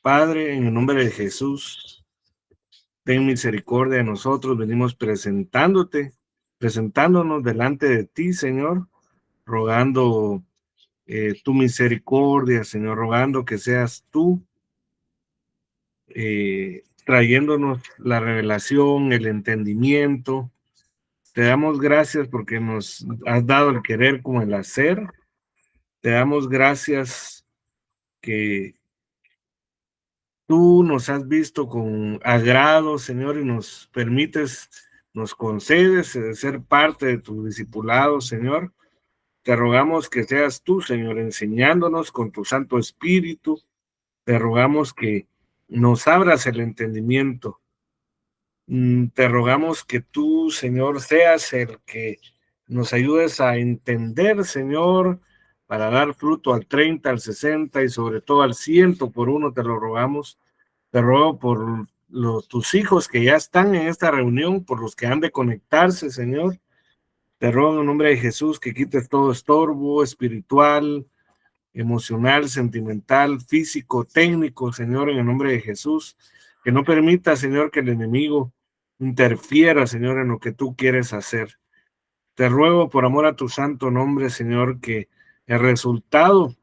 Padre, en el nombre de Jesús, ten misericordia de nosotros. Venimos presentándonos delante de ti, Señor, rogando tu misericordia, Señor, rogando que seas tú trayéndonos la revelación, el entendimiento. Te damos gracias porque nos has dado el querer como el hacer. Te damos gracias que tú nos has visto con agrado, Señor, y nos permites, nos concedes ser parte de tu discipulado, Señor. Te rogamos que seas tú, Señor, enseñándonos con tu Santo Espíritu. Te rogamos que nos abras el entendimiento. Te rogamos que tú, Señor, seas el que nos ayudes a entender, Señor, para dar fruto al 30, al 60 y sobre todo al 100 por uno, te lo rogamos. Te ruego por tus hijos que ya están en esta reunión, por los que han de conectarse, Señor. Te ruego en el nombre de Jesús que quites todo estorbo espiritual, emocional, sentimental, físico, técnico, Señor, en el nombre de Jesús. Que no permita, Señor, que el enemigo interfiera, Señor, en lo que tú quieres hacer. Te ruego por amor a tu santo nombre, Señor, que el resultado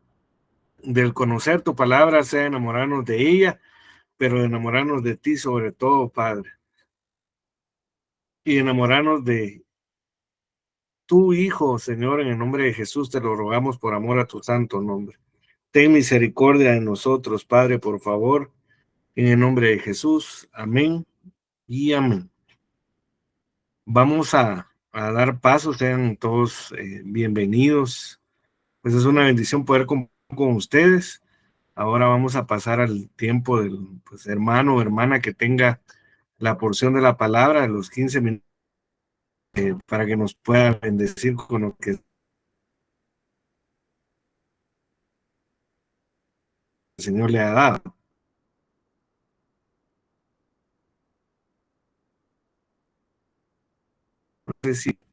del conocer tu palabra sea enamorarnos de ella, pero enamorarnos de ti sobre todo, Padre, y enamorarnos de tu Hijo, Señor, en el nombre de Jesús te lo rogamos por amor a tu santo nombre. Ten misericordia de nosotros, Padre, por favor, en el nombre de Jesús. Amén y amén. Vamos a dar paso, sean todos bienvenidos. Pues es una bendición poder con ustedes. Ahora vamos a pasar al tiempo del pues, hermano o hermana que tenga la porción de la palabra de los 15 minutos para que nos pueda bendecir con lo que el Señor le ha dado. No sé si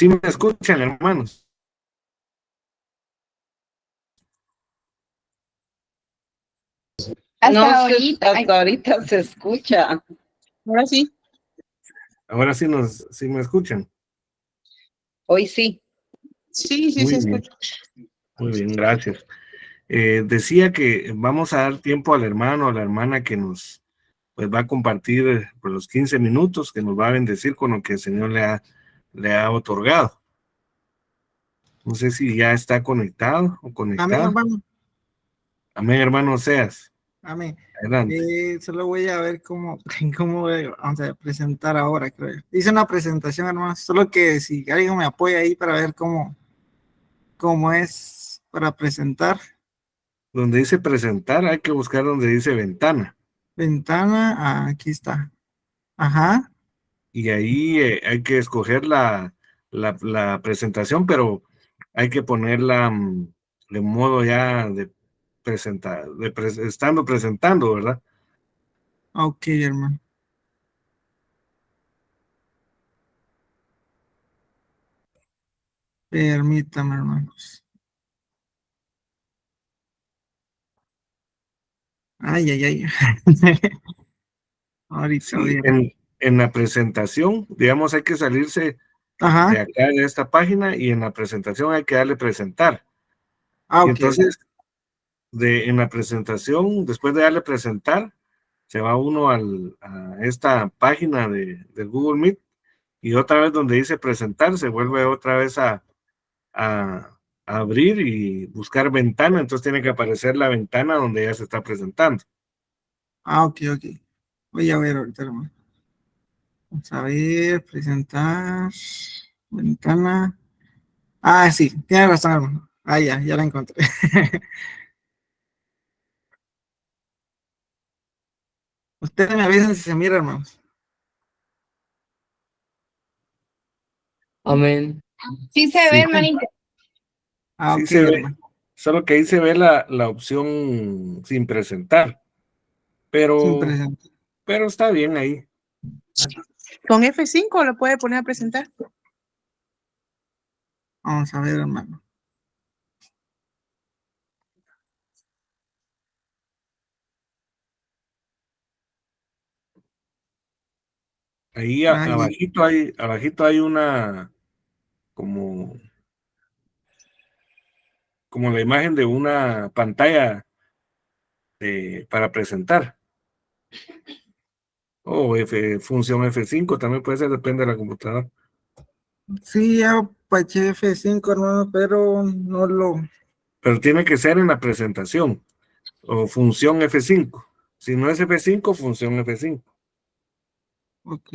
me escuchan, hermanos. Hasta ahorita se escucha. Ahora sí. Ahora sí me escuchan. Hoy sí. Sí, se escucha. Muy bien, gracias. Decía que vamos a dar tiempo al hermano o a la hermana que nos pues va a compartir por los 15 minutos, que nos va a bendecir con lo que el Señor le ha otorgado. No sé si ya está conectado o conectada. Amén, hermano. Amén, hermano Seas. Amén. Adelante. Solo voy a ver cómo vamos a presentar ahora, creo. Hice una presentación, hermano. Solo que si alguien me apoya ahí para ver cómo es para presentar. Donde dice presentar, hay que buscar donde dice ventana. Ventana, aquí está. Ajá. Y ahí hay que escoger la presentación, pero hay que ponerla de modo ya de presentar, estando presentando, ¿verdad? Ok, hermano. Permítame, hermanos. Ay. Ahorita Sí, voy en la presentación, digamos, hay que salirse Ajá. de acá, de esta página, y en la presentación hay que darle presentar. Ah, Y ok. entonces, en la presentación, después de darle presentar, se va uno a esta página del Google Meet, y otra vez donde dice presentar, se vuelve otra vez a abrir y buscar ventana, entonces tiene que aparecer la ventana donde ya se está presentando. Ah, ok. Voy a ver ahorita, hermano. Vamos a ver, presentar, ventana. Ah, sí, tiene razón, hermano. Ah, ya la encontré. Ustedes me avisan si se mira, hermanos. Amén. Sí se ve, hermanito. Ah, Sí ok, se ve, hermano. solo que ahí se ve la opción sin presentar, Sin pero presente. está bien ahí. Con F5 lo puede poner a presentar. Vamos a ver, hermano. Ahí Ahí. abajito hay una como, como la imagen de una pantalla para presentar. O función F5 también puede ser, depende de la computadora. Sí, ya apaché F5, hermano, pero no lo. Pero tiene que ser en la presentación o función F5. Si no es F5, función F5. Ok,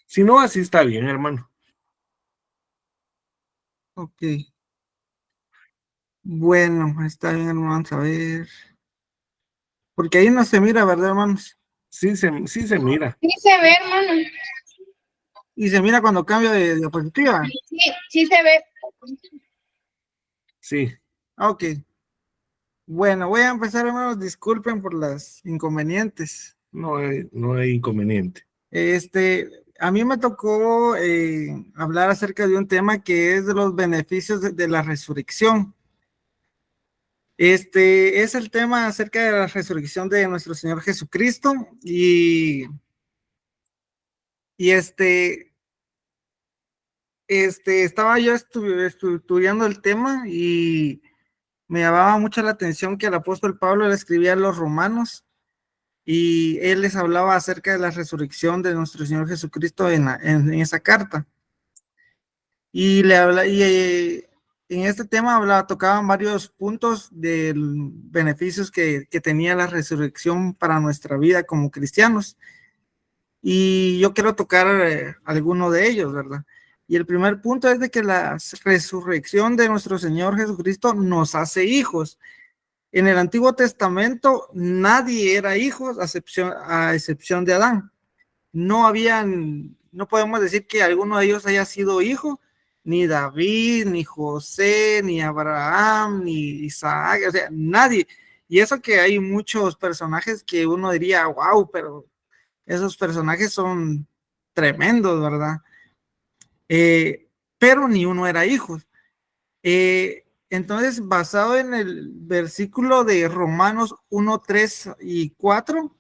Si no, así está bien, hermano. ok. Bueno, está bien, hermano, vamos a ver. Porque ahí no se mira, ¿verdad, hermanos? Sí se mira. Sí se ve, hermano. Y se mira cuando cambia de diapositiva. Sí, sí se ve. Sí, Ah, ok. Bueno, voy a empezar, hermanos. Disculpen por las inconvenientes. no hay inconveniente. A mí me tocó hablar acerca de un tema que es de los beneficios de la resurrección. Es el tema acerca de la resurrección de nuestro Señor Jesucristo y estaba yo estudiando el tema y me llamaba mucho la atención que el apóstol Pablo le escribía a los romanos y él les hablaba acerca de la resurrección de nuestro Señor Jesucristo en esa carta. Y le habla, en este tema tocaban varios puntos de beneficios que tenía la resurrección para nuestra vida como cristianos. Y yo quiero tocar alguno de ellos, ¿verdad? Y el primer punto es de que la resurrección de nuestro Señor Jesucristo nos hace hijos. En el Antiguo Testamento nadie era hijo a excepción de Adán. No podemos decir que alguno de ellos haya sido hijo, ni David, ni José, ni Abraham, ni Isaac, o sea, nadie. Y eso que hay muchos personajes que uno diría, wow, pero esos personajes son tremendos, ¿verdad? Pero ni uno era hijo. Entonces, basado en el versículo de Romanos 1, 3 y 4,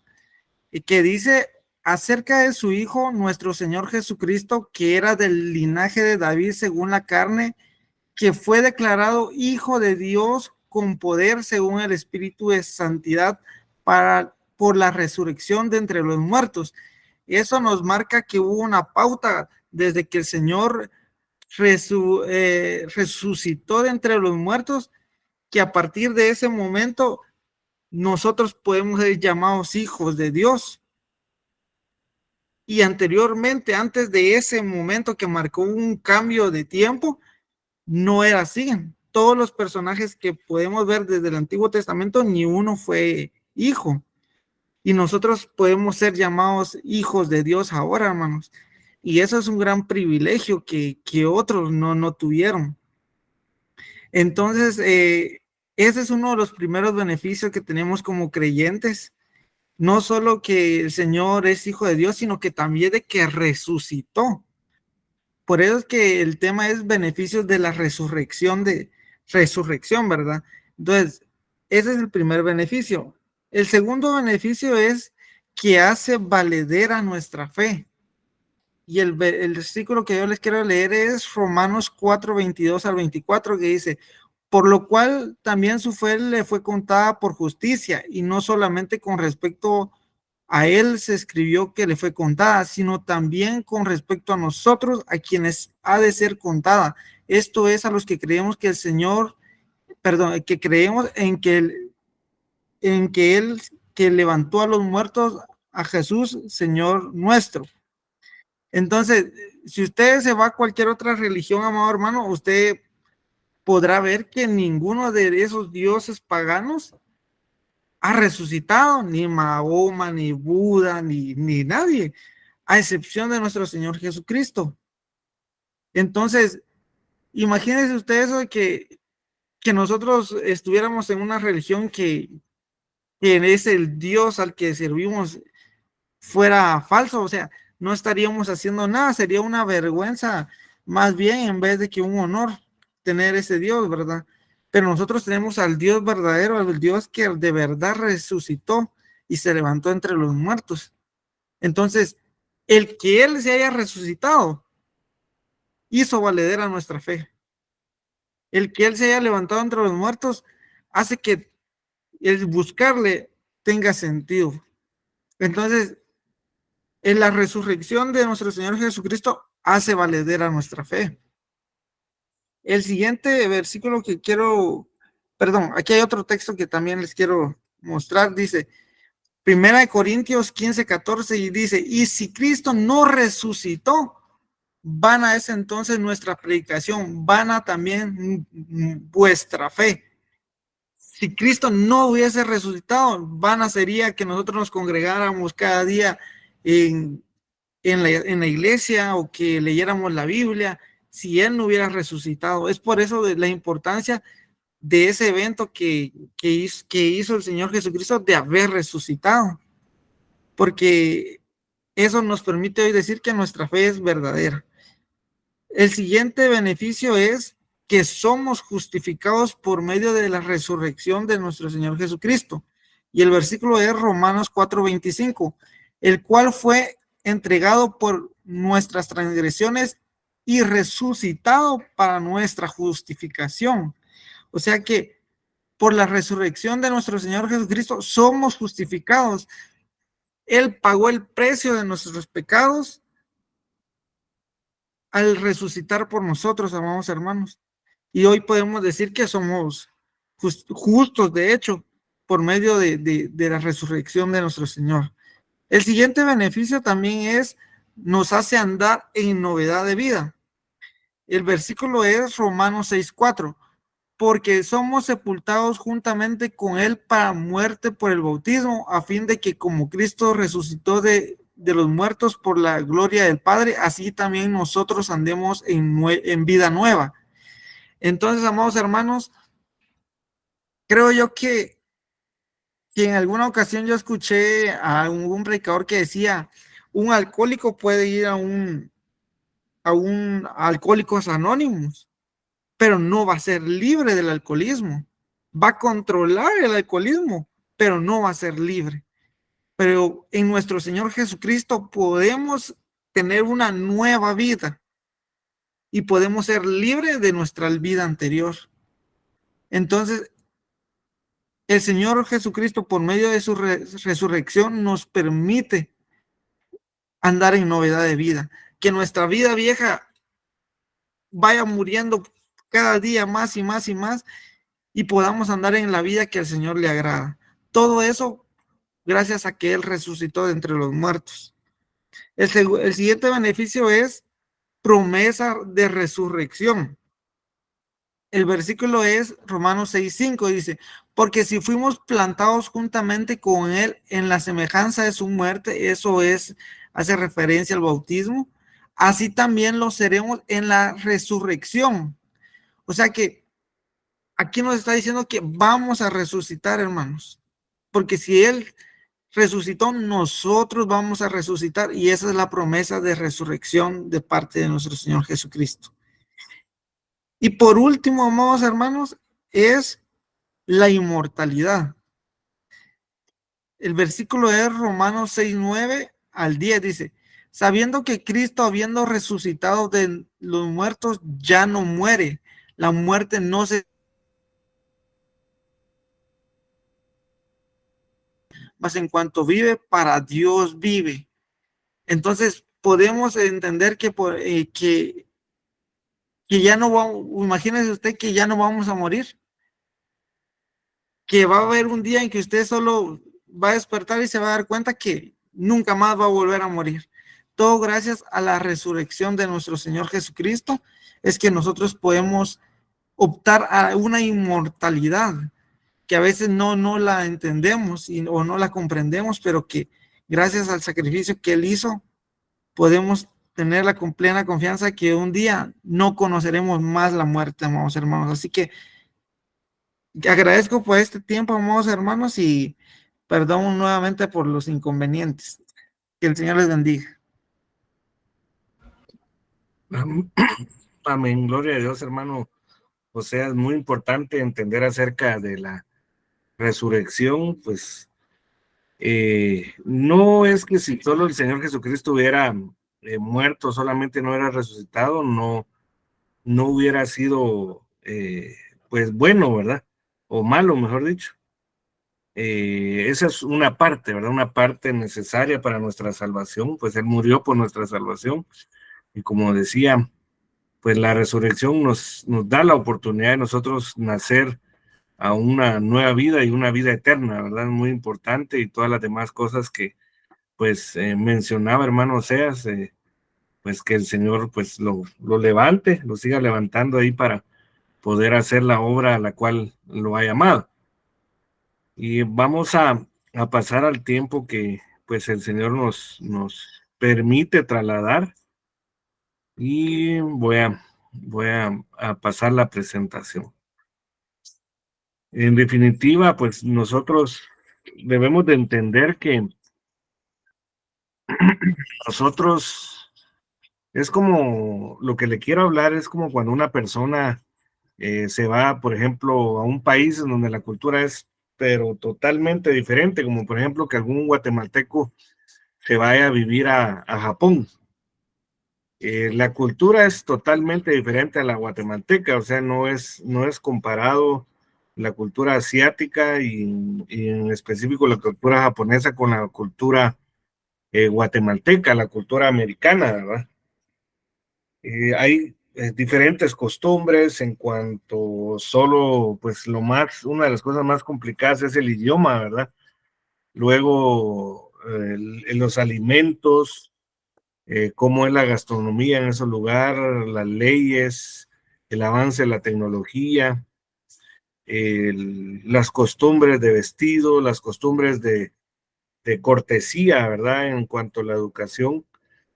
que dice acerca de su Hijo, nuestro Señor Jesucristo, que era del linaje de David según la carne, que fue declarado Hijo de Dios con poder según el Espíritu de Santidad por la resurrección de entre los muertos. Eso nos marca que hubo una pauta desde que el Señor resucitó de entre los muertos, que a partir de ese momento nosotros podemos ser llamados hijos de Dios. Y anteriormente, antes de ese momento que marcó un cambio de tiempo, no era así. Todos los personajes que podemos ver desde el Antiguo Testamento, ni uno fue hijo. Y nosotros podemos ser llamados hijos de Dios ahora, hermanos. Y eso es un gran privilegio que otros no tuvieron. Entonces, ese es uno de los primeros beneficios que tenemos como creyentes. No solo que el Señor es hijo de Dios, sino que también de que resucitó. Por eso es que el tema es beneficios de la resurrección, ¿verdad? Entonces, ese es el primer beneficio. El segundo beneficio es que hace valedera nuestra fe. Y el versículo que yo les quiero leer es Romanos 4, 22 al 24, que dice, por lo cual también su fe le fue contada por justicia, y no solamente con respecto a él se escribió que le fue contada, sino también con respecto a nosotros, a quienes ha de ser contada. Esto es a los que creemos que el Señor, perdón, que creemos en que él que levantó a los muertos a Jesús, Señor nuestro. Entonces, si usted se va a cualquier otra religión, amado hermano, usted podrá ver que ninguno de esos dioses paganos ha resucitado, ni Mahoma, ni Buda, ni nadie, a excepción de nuestro Señor Jesucristo. Entonces, imagínense ustedes eso de que nosotros estuviéramos en una religión que es el Dios al que servimos fuera falso, o sea, no estaríamos haciendo nada, sería una vergüenza más bien en vez de que un honor tener ese Dios, ¿verdad? Pero nosotros tenemos al Dios verdadero, al Dios que de verdad resucitó y se levantó entre los muertos. Entonces, el que Él se haya resucitado hizo valedera nuestra fe. El que Él se haya levantado entre los muertos hace que el buscarle tenga sentido. Entonces, en la resurrección de nuestro Señor Jesucristo hace valedera nuestra fe. El siguiente versículo que quiero, perdón, aquí hay otro texto que también les quiero mostrar, dice, 1 Corintios 15:14, y dice, y si Cristo no resucitó, vana es entonces nuestra predicación, vana también vuestra fe. Si Cristo no hubiese resucitado, vana sería que nosotros nos congregáramos cada día en la iglesia o que leyéramos la Biblia, si Él no hubiera resucitado. Es por eso de la importancia de ese evento que hizo el Señor Jesucristo de haber resucitado, porque eso nos permite hoy decir que nuestra fe es verdadera. El siguiente beneficio es que somos justificados por medio de la resurrección de nuestro Señor Jesucristo. Y el versículo es Romanos 4:25, el cual fue entregado por nuestras transgresiones y resucitado para nuestra justificación. O sea que por la resurrección de nuestro Señor Jesucristo somos justificados. Él pagó el precio de nuestros pecados al resucitar por nosotros, amados hermanos. Y hoy podemos decir que somos justos, de hecho, por medio de la resurrección de nuestro Señor. El siguiente beneficio también es, nos hace andar en novedad de vida. El versículo es Romanos 6:4, porque somos sepultados juntamente con Él para muerte por el bautismo, a fin de que como Cristo resucitó de los muertos por la gloria del Padre, así también nosotros andemos en vida nueva. Entonces, amados hermanos, creo yo que en alguna ocasión yo escuché a algún predicador que decía, un alcohólico puede ir a un Alcohólicos Anónimos, pero no va a ser libre del alcoholismo. Va a controlar el alcoholismo, pero no va a ser libre. Pero en nuestro Señor Jesucristo podemos tener una nueva vida y podemos ser libres de nuestra vida anterior. Entonces, el Señor Jesucristo, por medio de su resurrección, nos permite andar en novedad de vida. Que nuestra vida vieja vaya muriendo cada día más y más y más, y podamos andar en la vida que al Señor le agrada. Todo eso gracias a que Él resucitó de entre los muertos. El siguiente beneficio es promesa de resurrección. El versículo es Romanos 6:5, dice, porque si fuimos plantados juntamente con Él en la semejanza de su muerte, eso hace referencia al bautismo, así también lo seremos en la resurrección. O sea que aquí nos está diciendo que vamos a resucitar, hermanos, porque si Él resucitó, nosotros vamos a resucitar, y esa es la promesa de resurrección de parte de nuestro Señor Jesucristo. Y por último, amados hermanos, es la inmortalidad. El versículo es Romanos 6:9 al 10, dice, sabiendo que Cristo, habiendo resucitado de los muertos, ya no muere. La muerte no se... Mas en cuanto vive, para Dios vive. Entonces, podemos entender que ya no vamos, imagínese usted que ya no vamos a morir. Que va a haber un día en que usted solo va a despertar y se va a dar cuenta que nunca más va a volver a morir. Todo gracias a la resurrección de nuestro Señor Jesucristo es que nosotros podemos optar a una inmortalidad que a veces no la entendemos o no la comprendemos, pero que gracias al sacrificio que Él hizo, podemos tener la plena confianza que un día no conoceremos más la muerte, amados hermanos. Así que agradezco por este tiempo, amados hermanos, y perdón nuevamente por los inconvenientes. Que el Señor les bendiga. Amén, gloria a Dios, hermano. O sea, es muy importante entender acerca de la resurrección, pues no es que si solo el Señor Jesucristo hubiera muerto, solamente no era resucitado, no hubiera sido pues bueno, ¿verdad? O malo, mejor dicho. Esa es una parte, ¿verdad? Una parte necesaria para nuestra salvación, pues Él murió por nuestra salvación. Y como decía, pues la resurrección nos da la oportunidad de nosotros nacer a una nueva vida y una vida eterna, ¿verdad? Muy importante, y todas las demás cosas que pues mencionaba hermano Oseas, pues que el Señor pues lo levante, lo siga levantando ahí para poder hacer la obra a la cual lo ha llamado. Y vamos a pasar al tiempo que pues el Señor nos permite trasladar, y voy a pasar la presentación. En definitiva, pues nosotros debemos de entender que nosotros, es como, lo que le quiero hablar es como cuando una persona se va, por ejemplo, a un país en donde la cultura es pero totalmente diferente, como por ejemplo que algún guatemalteco se vaya a vivir a Japón. La cultura es totalmente diferente a la guatemalteca, o sea, no es comparado la cultura asiática y en específico la cultura japonesa con la cultura guatemalteca, la cultura americana, ¿verdad? Hay diferentes costumbres en cuanto solo, pues una de las cosas más complicadas es el idioma, ¿verdad? Luego, los alimentos, cómo es la gastronomía en ese lugar, las leyes, el avance de la tecnología, las costumbres de vestido, las costumbres de cortesía, ¿verdad? En cuanto a la educación,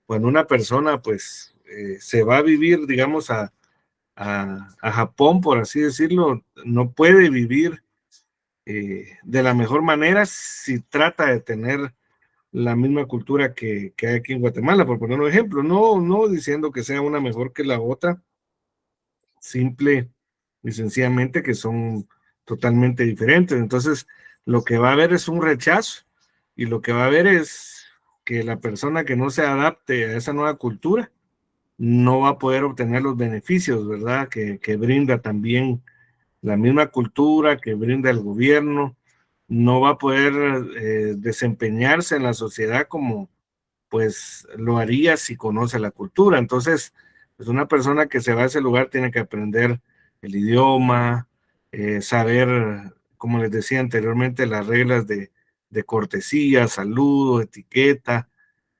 cuando una persona pues se va a vivir, digamos, a Japón, por así decirlo, no puede vivir de la mejor manera si trata de tener la misma cultura que hay aquí en Guatemala, por poner un ejemplo, no diciendo que sea una mejor que la otra, simple y sencillamente que son totalmente diferentes. Entonces, lo que va a haber es un rechazo, y lo que va a haber es que la persona que no se adapte a esa nueva cultura no va a poder obtener los beneficios, ¿verdad? Que brinda también la misma cultura, que brinda el gobierno, no va a poder desempeñarse en la sociedad como pues lo haría si conoce la cultura. Entonces, pues una persona que se va a ese lugar tiene que aprender el idioma, saber, como les decía anteriormente, las reglas de cortesía, saludo, etiqueta,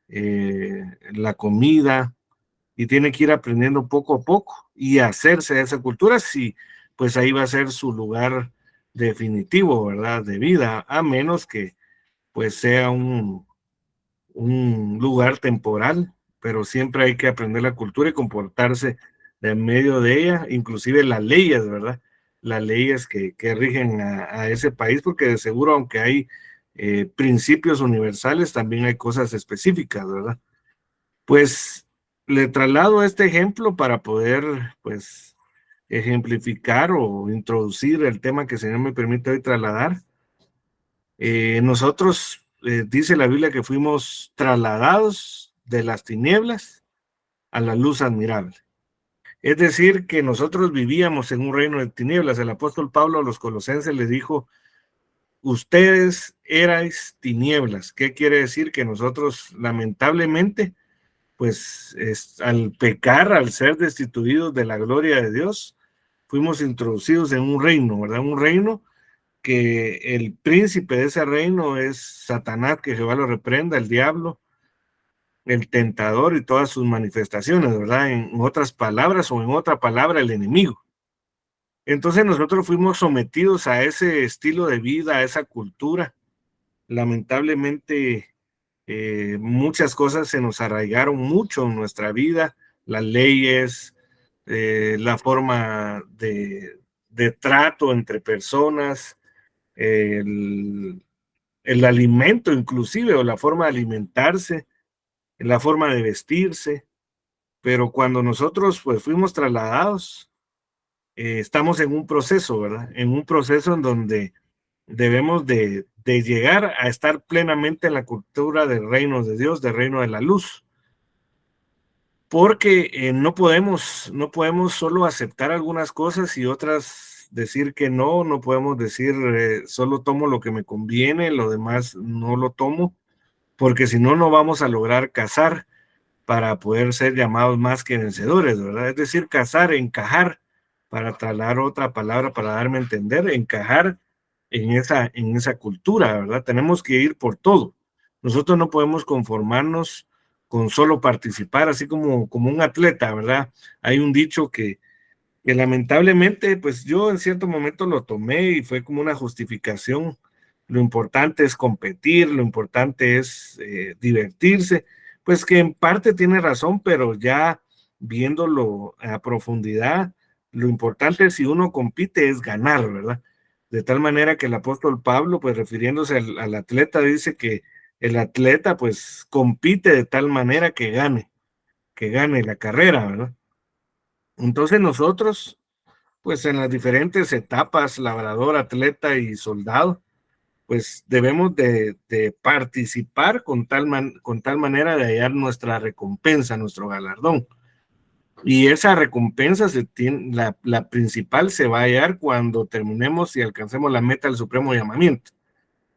la comida, y tiene que ir aprendiendo poco a poco y hacerse de esa cultura, si pues ahí va a ser su lugar definitivo, ¿verdad? De vida, a menos que pues sea un lugar temporal, pero siempre hay que aprender la cultura y comportarse en medio de ella, inclusive las leyes, ¿verdad? Las leyes que rigen a ese país, porque de seguro, aunque hay principios universales, también hay cosas específicas, ¿verdad? Pues le traslado este ejemplo para poder, pues, ejemplificar o introducir el tema que el Señor me permite hoy trasladar. Nosotros, dice la Biblia, que fuimos trasladados de las tinieblas a la luz admirable. Es decir, que nosotros vivíamos en un reino de tinieblas. El apóstol Pablo a los colosenses les dijo: ustedes erais tinieblas. ¿Qué quiere decir? Que nosotros, lamentablemente, pues al pecar, al ser destituidos de la gloria de Dios, fuimos introducidos en un reino, ¿verdad? Un reino que el príncipe de ese reino es Satanás, que Jehová lo reprenda, el diablo, el tentador y todas sus manifestaciones, ¿verdad? En otras palabras, o en otra palabra, el enemigo. Entonces nosotros fuimos sometidos a ese estilo de vida, a esa cultura. Lamentablemente Muchas cosas se nos arraigaron mucho en nuestra vida, las leyes, la forma de trato entre personas, el alimento inclusive, o la forma de alimentarse, la forma de vestirse. Pero cuando nosotros pues fuimos trasladados, estamos en un proceso, ¿verdad? En un proceso en donde debemos de llegar a estar plenamente en la cultura del reino de Dios, del reino de la luz. Porque no podemos solo aceptar algunas cosas y otras decir que no, no podemos decir solo tomo lo que me conviene, lo demás no lo tomo, porque si no, no vamos a lograr cazar para poder ser llamados más que vencedores, ¿verdad? Es decir, cazar, encajar, para trasladar otra palabra, para darme a entender, encajar en esa cultura, ¿verdad? Tenemos que ir por todo. Nosotros no podemos conformarnos con solo participar, así como un atleta, ¿verdad? Hay un dicho que lamentablemente, pues yo en cierto momento lo tomé y fue como una justificación. Lo importante es competir, lo importante es divertirse, pues que en parte tiene razón, pero ya viéndolo a profundidad, lo importante si uno compite es ganar, ¿verdad? De tal manera que el apóstol Pablo, pues refiriéndose al atleta, dice que el atleta pues compite de tal manera que gane la carrera, ¿verdad? Entonces nosotros, pues en las diferentes etapas, labrador, atleta y soldado, pues debemos de participar con tal manera de hallar nuestra recompensa, nuestro galardón. Y esa recompensa la principal se va a hallar cuando terminemos y alcancemos la meta del supremo llamamiento.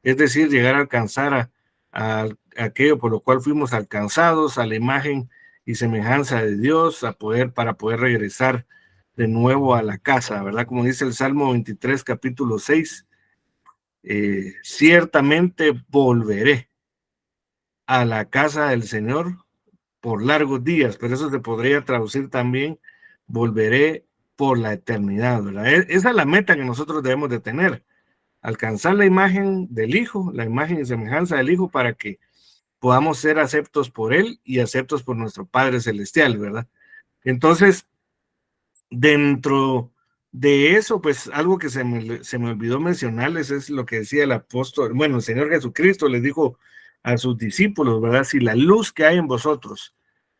Es decir, llegar a alcanzar a aquello por lo cual fuimos alcanzados, a la imagen y semejanza de Dios, para poder regresar de nuevo a la casa, ¿verdad? Como dice el Salmo 23, capítulo 6, ciertamente volveré a la casa del Señor por largos días, pero eso se podría traducir también, volveré por la eternidad, ¿verdad? Esa es la meta que nosotros debemos de tener, alcanzar la imagen del Hijo, la imagen y semejanza del Hijo, para que podamos ser aceptos por Él y aceptos por nuestro Padre Celestial, ¿verdad? Entonces, dentro de eso, pues algo que se me olvidó mencionarles es lo que decía el apóstol, bueno, el Señor Jesucristo les dijo a sus discípulos, ¿verdad? Si la luz que hay en vosotros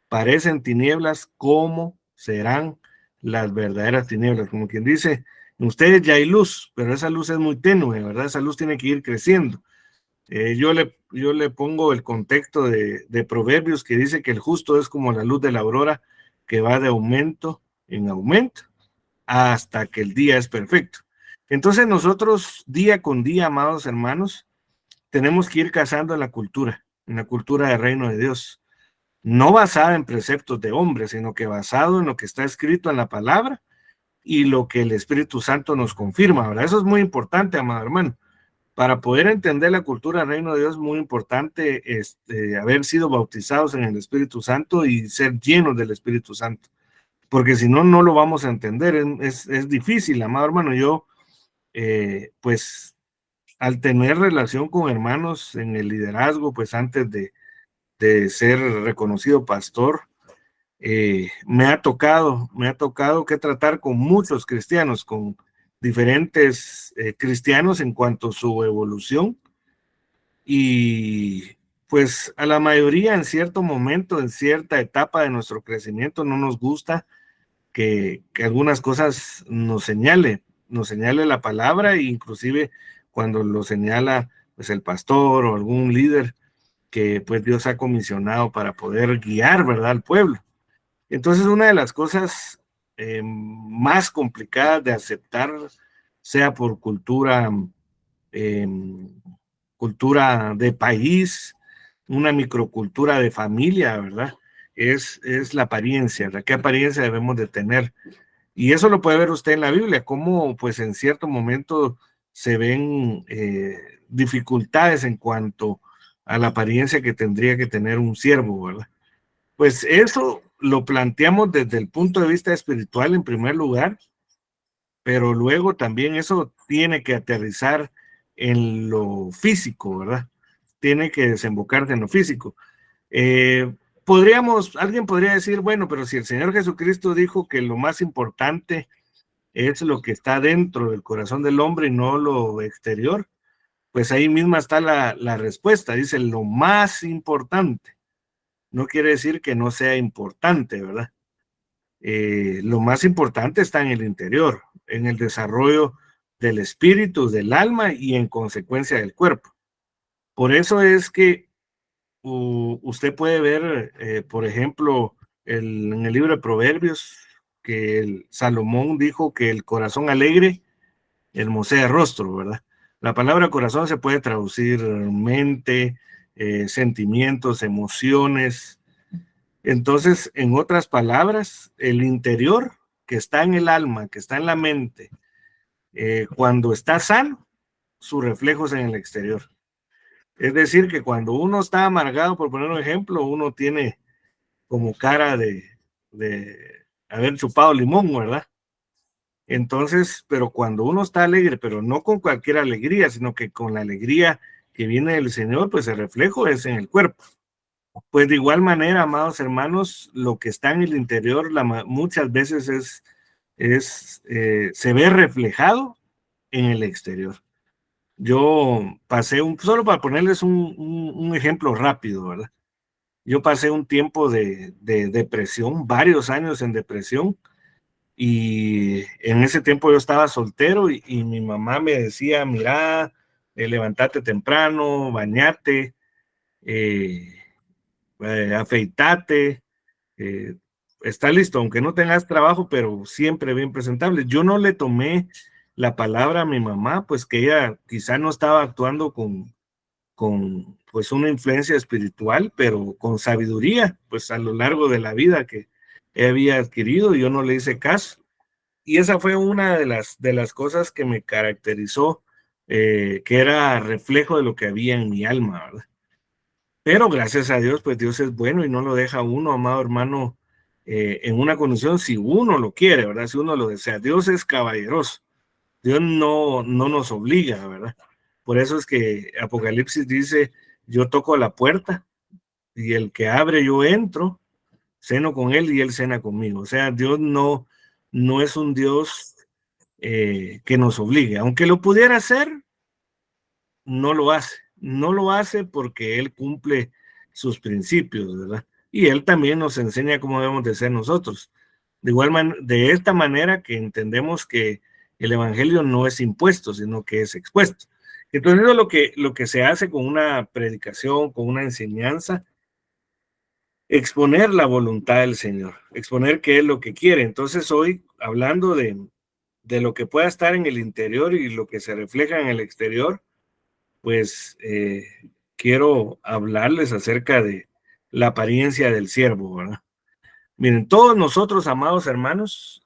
parecen tinieblas, ¿cómo serán las verdaderas tinieblas? Como quien dice, en ustedes ya hay luz, pero esa luz es muy tenue, ¿verdad? Esa luz tiene que ir creciendo. Yo le pongo el contexto de Proverbios, que dice que el justo es como la luz de la aurora, que va de aumento en aumento hasta que el día es perfecto. Entonces nosotros día con día, amados hermanos, tenemos que ir cazando en la cultura del reino de Dios, no basada en preceptos de hombres, sino que basado en lo que está escrito en la palabra y lo que el Espíritu Santo nos confirma, ¿verdad? Eso es muy importante, amado hermano. Para poder entender la cultura del reino de Dios es muy importante haber sido bautizados en el Espíritu Santo y ser llenos del Espíritu Santo, porque si no, no lo vamos a entender. Es difícil, amado hermano. Yo, pues, al tener relación con hermanos en el liderazgo, pues antes de ser reconocido pastor, me ha tocado que tratar con muchos cristianos, con diferentes cristianos en cuanto a su evolución, y pues a la mayoría en cierto momento, en cierta etapa de nuestro crecimiento, no nos gusta que algunas cosas nos señale la palabra, e inclusive cuando lo señala pues el pastor o algún líder que pues Dios ha comisionado para poder guiar, ¿verdad?, al pueblo. Entonces, una de las cosas más complicadas de aceptar, sea por cultura de país, una microcultura de familia, ¿verdad? Es la apariencia, ¿verdad? ¿Qué apariencia debemos de tener? Y eso lo puede ver usted en la Biblia, cómo pues en cierto momento se ven dificultades en cuanto a la apariencia que tendría que tener un siervo, ¿verdad? Pues eso lo planteamos desde el punto de vista espiritual en primer lugar, pero luego también eso tiene que aterrizar en lo físico, ¿verdad? tiene que desembocarse en lo físico. Alguien podría decir, bueno, pero si el Señor Jesucristo dijo que lo más importante es lo que está dentro del corazón del hombre y no lo exterior, pues ahí misma está la respuesta. Dice lo más importante. No quiere decir que no sea importante, ¿verdad? Lo más importante está en el interior, en el desarrollo del espíritu, del alma y en consecuencia del cuerpo. Por eso es que usted puede ver, por ejemplo, en el libro de Proverbios, que Salomón dijo que el corazón alegre hermosea el rostro, ¿verdad? La palabra corazón se puede traducir mente, sentimientos, emociones. Entonces, en otras palabras, el interior que está en el alma, que está en la mente, cuando está sano, su reflejo es en el exterior. Es decir, que cuando uno está amargado, por poner un ejemplo, uno tiene como cara de haber chupado limón, ¿verdad? Entonces, pero cuando uno está alegre, pero no con cualquier alegría, sino que con la alegría que viene del Señor, pues el reflejo es en el cuerpo. Pues de igual manera, amados hermanos, lo que está en el interior muchas veces se ve reflejado en el exterior. Yo pasé solo para ponerles un ejemplo rápido, ¿verdad? Yo pasé un tiempo de depresión, varios años en depresión, y en ese tiempo yo estaba soltero y mi mamá me decía, mira, levántate temprano, bañate, afeitate, está listo, aunque no tengas trabajo, pero siempre bien presentable. Yo no le tomé la palabra a mi mamá, pues que ella quizá no estaba actuando con pues una influencia espiritual, pero con sabiduría, pues a lo largo de la vida que había adquirido, yo no le hice caso. Y esa fue una de las cosas que me caracterizó, que era reflejo de lo que había en mi alma, ¿verdad? Pero gracias a Dios, pues Dios es bueno y no lo deja a uno, amado hermano, en una condición si uno lo quiere, ¿verdad? Si uno lo desea. Dios es caballeroso. Dios no nos obliga, ¿verdad? Por eso es que Apocalipsis dice, yo toco la puerta y el que abre yo entro, ceno con él y él cena conmigo. O sea, Dios no es un Dios que nos obligue. Aunque lo pudiera hacer, no lo hace. No lo hace porque él cumple sus principios, ¿verdad? Y él también nos enseña cómo debemos de ser nosotros. De esta manera que entendemos que el evangelio no es impuesto, sino que es expuesto. Entonces, eso es lo que se hace con una predicación, con una enseñanza, exponer la voluntad del Señor, exponer qué es lo que quiere. Entonces, hoy, hablando de lo que pueda estar en el interior y lo que se refleja en el exterior, pues quiero hablarles acerca de la apariencia del siervo, ¿verdad? Miren, todos nosotros, amados hermanos,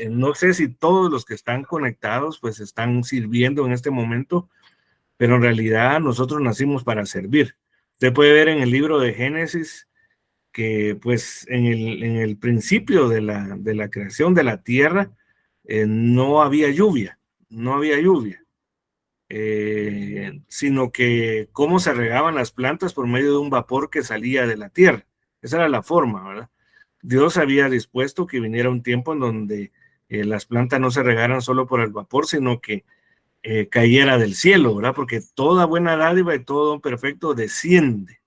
no sé si todos los que están conectados, pues están sirviendo en este momento, pero en realidad nosotros nacimos para servir. Usted puede ver en el libro de Génesis que pues en el principio de la creación de la tierra no había lluvia, sino que cómo se regaban las plantas por medio de un vapor que salía de la tierra. Esa era la forma, ¿verdad? Dios había dispuesto que viniera un tiempo en donde las plantas no se regaran solo por el vapor, sino que cayera del cielo, ¿verdad? Porque toda buena dádiva y todo don perfecto desciende.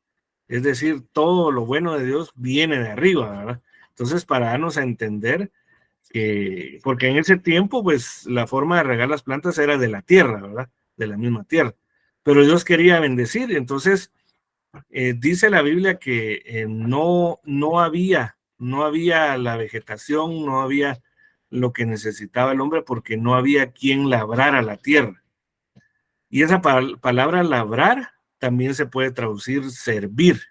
Es decir, todo lo bueno de Dios viene de arriba, ¿verdad? Entonces, para darnos a entender que, porque en ese tiempo, pues, la forma de regar las plantas era de la tierra, ¿verdad? De la misma tierra. Pero Dios quería bendecir, entonces, dice la Biblia que no había la vegetación, no había lo que necesitaba el hombre porque no había quien labrara la tierra. Y esa palabra labrar también se puede traducir servir,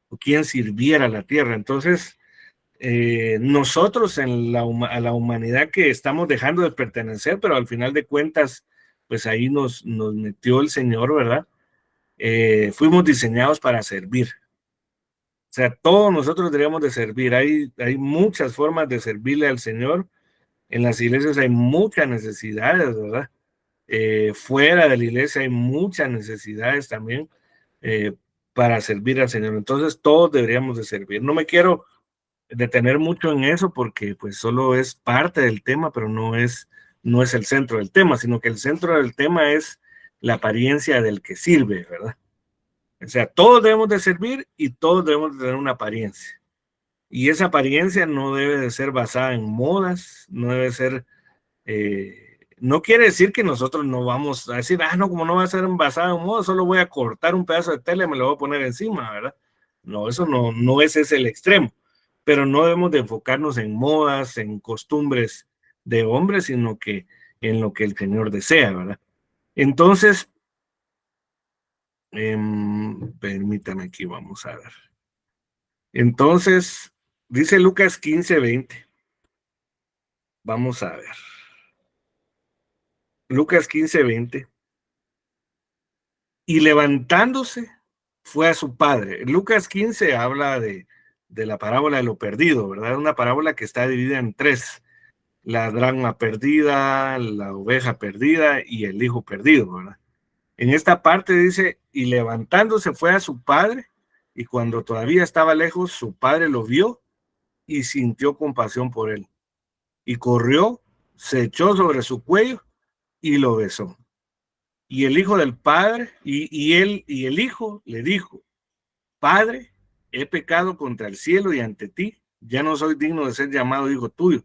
o quien sirviera la tierra. Entonces, nosotros a la humanidad que estamos dejando de pertenecer, pero al final de cuentas, pues ahí nos metió el Señor, ¿verdad? Fuimos diseñados para servir. O sea, todos nosotros deberíamos de servir. Hay muchas formas de servirle al Señor. En las iglesias hay muchas necesidades, ¿verdad? Fuera de la iglesia hay muchas necesidades también. para servir al Señor. Entonces todos deberíamos de servir. No me quiero detener mucho en eso porque pues solo es parte del tema, pero no es el centro del tema, sino que el centro del tema es la apariencia del que sirve, ¿verdad? O sea, todos debemos de servir y todos debemos de tener una apariencia. Y esa apariencia no debe de ser basada en modas, no debe ser, no quiere decir que nosotros no vamos a decir, no, como no va a ser basada en modas, solo voy a cortar un pedazo de tela y me lo voy a poner encima, ¿verdad? No, eso no ese es el extremo, pero no debemos de enfocarnos en modas, en costumbres de hombres, sino que en lo que el Señor desea, ¿verdad? Entonces, permítame aquí, vamos a ver. Entonces, dice Lucas 15:20. Vamos a ver. Lucas 15:20. Y levantándose, fue a su padre. Lucas 15 habla de la parábola de lo perdido, ¿verdad? Una parábola que está dividida en tres: la dracma perdida, la oveja perdida y el hijo perdido, ¿verdad? En esta parte dice, y levantándose fue a su padre, y cuando todavía estaba lejos, su padre lo vio y sintió compasión por él. Y corrió, se echó sobre su cuello y lo besó. Y el hijo del padre, y el hijo le dijo, Padre, he pecado contra el cielo y ante ti, ya no soy digno de ser llamado hijo tuyo.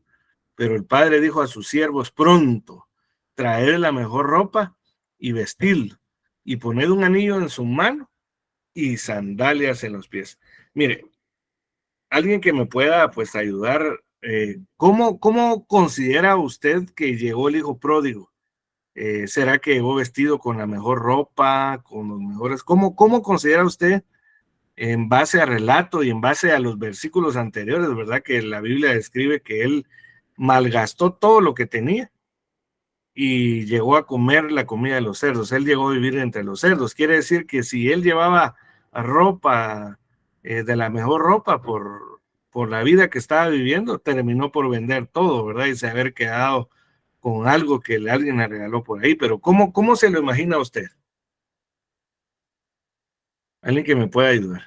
Pero el padre dijo a sus siervos, pronto, traed la mejor ropa y vestidlo, y poned un anillo en su mano y sandalias en los pies. Mire, alguien que me pueda pues ayudar, ¿cómo considera usted que llegó el hijo pródigo? ¿Será que llegó vestido con la mejor ropa, con los mejores? ¿Cómo considera usted, en base al relato y en base a los versículos anteriores, verdad, que la Biblia describe que él malgastó todo lo que tenía y llegó a comer la comida de los cerdos? Él llegó a vivir entre los cerdos. Quiere decir que si él llevaba ropa, de la mejor ropa por la vida que estaba viviendo, terminó por vender todo, ¿verdad? Y se haber quedado con algo que alguien le regaló por ahí. Pero ¿cómo se lo imagina usted? Alguien que me pueda ayudar.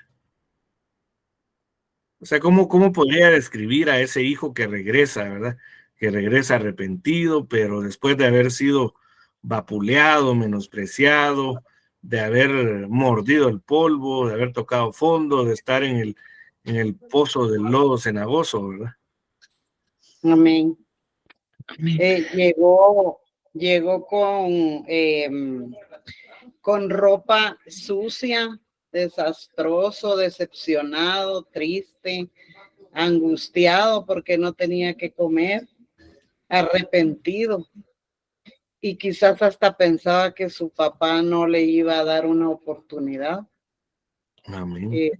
O sea, ¿cómo podría describir a ese hijo que regresa, verdad? Que regresa arrepentido, pero después de haber sido vapuleado, menospreciado, de haber mordido el polvo, de haber tocado fondo, de estar en el pozo del lodo cenagoso, ¿verdad? Amén. Llegó con ropa sucia, desastroso, decepcionado, triste, angustiado porque no tenía que comer, arrepentido. Y quizás hasta pensaba que su papá no le iba a dar una oportunidad. Amén.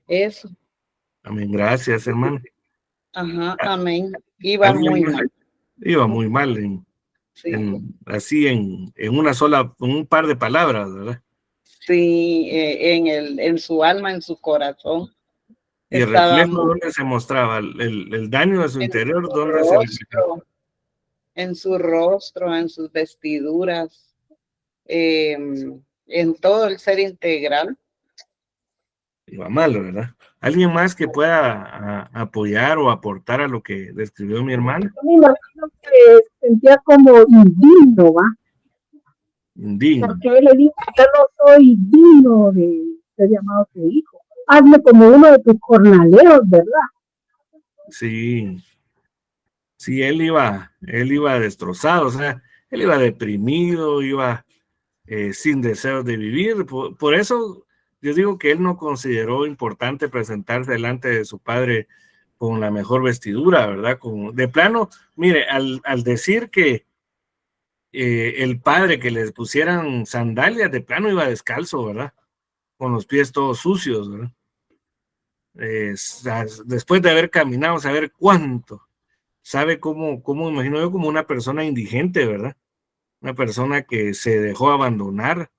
Eso. Amén. Gracias, hermano. Ajá, amén. Iba muy mal. Iba muy mal Sí. así en un par de palabras, ¿verdad? Sí, en su alma, en su corazón. Y el reflejo, ¿dónde se mostraba? El daño de su interior, ¿dónde se reflejaba? En su rostro, en sus vestiduras, en todo el ser integral. Iba mal, ¿verdad? ¿Alguien más que pueda apoyar o aportar a lo que describió mi hermana? Yo me imagino que sentía como indigno, ¿va? Indigno. Porque él le dijo, yo no soy digno de ser llamado tu hijo. Hazme como uno de tus jornaleros, ¿verdad? Sí, él iba destrozado, o sea, él iba deprimido, iba sin deseos de vivir. Por eso yo digo que él no consideró importante presentarse delante de su padre con la mejor vestidura, ¿verdad? De plano, mire, al decir que el padre que les pusieran sandalias, de plano iba descalzo, ¿verdad? Con los pies todos sucios, ¿verdad? Después de haber caminado, saber cuánto, sabe cómo imagino yo, como una persona indigente, ¿verdad? Una persona que se dejó abandonar.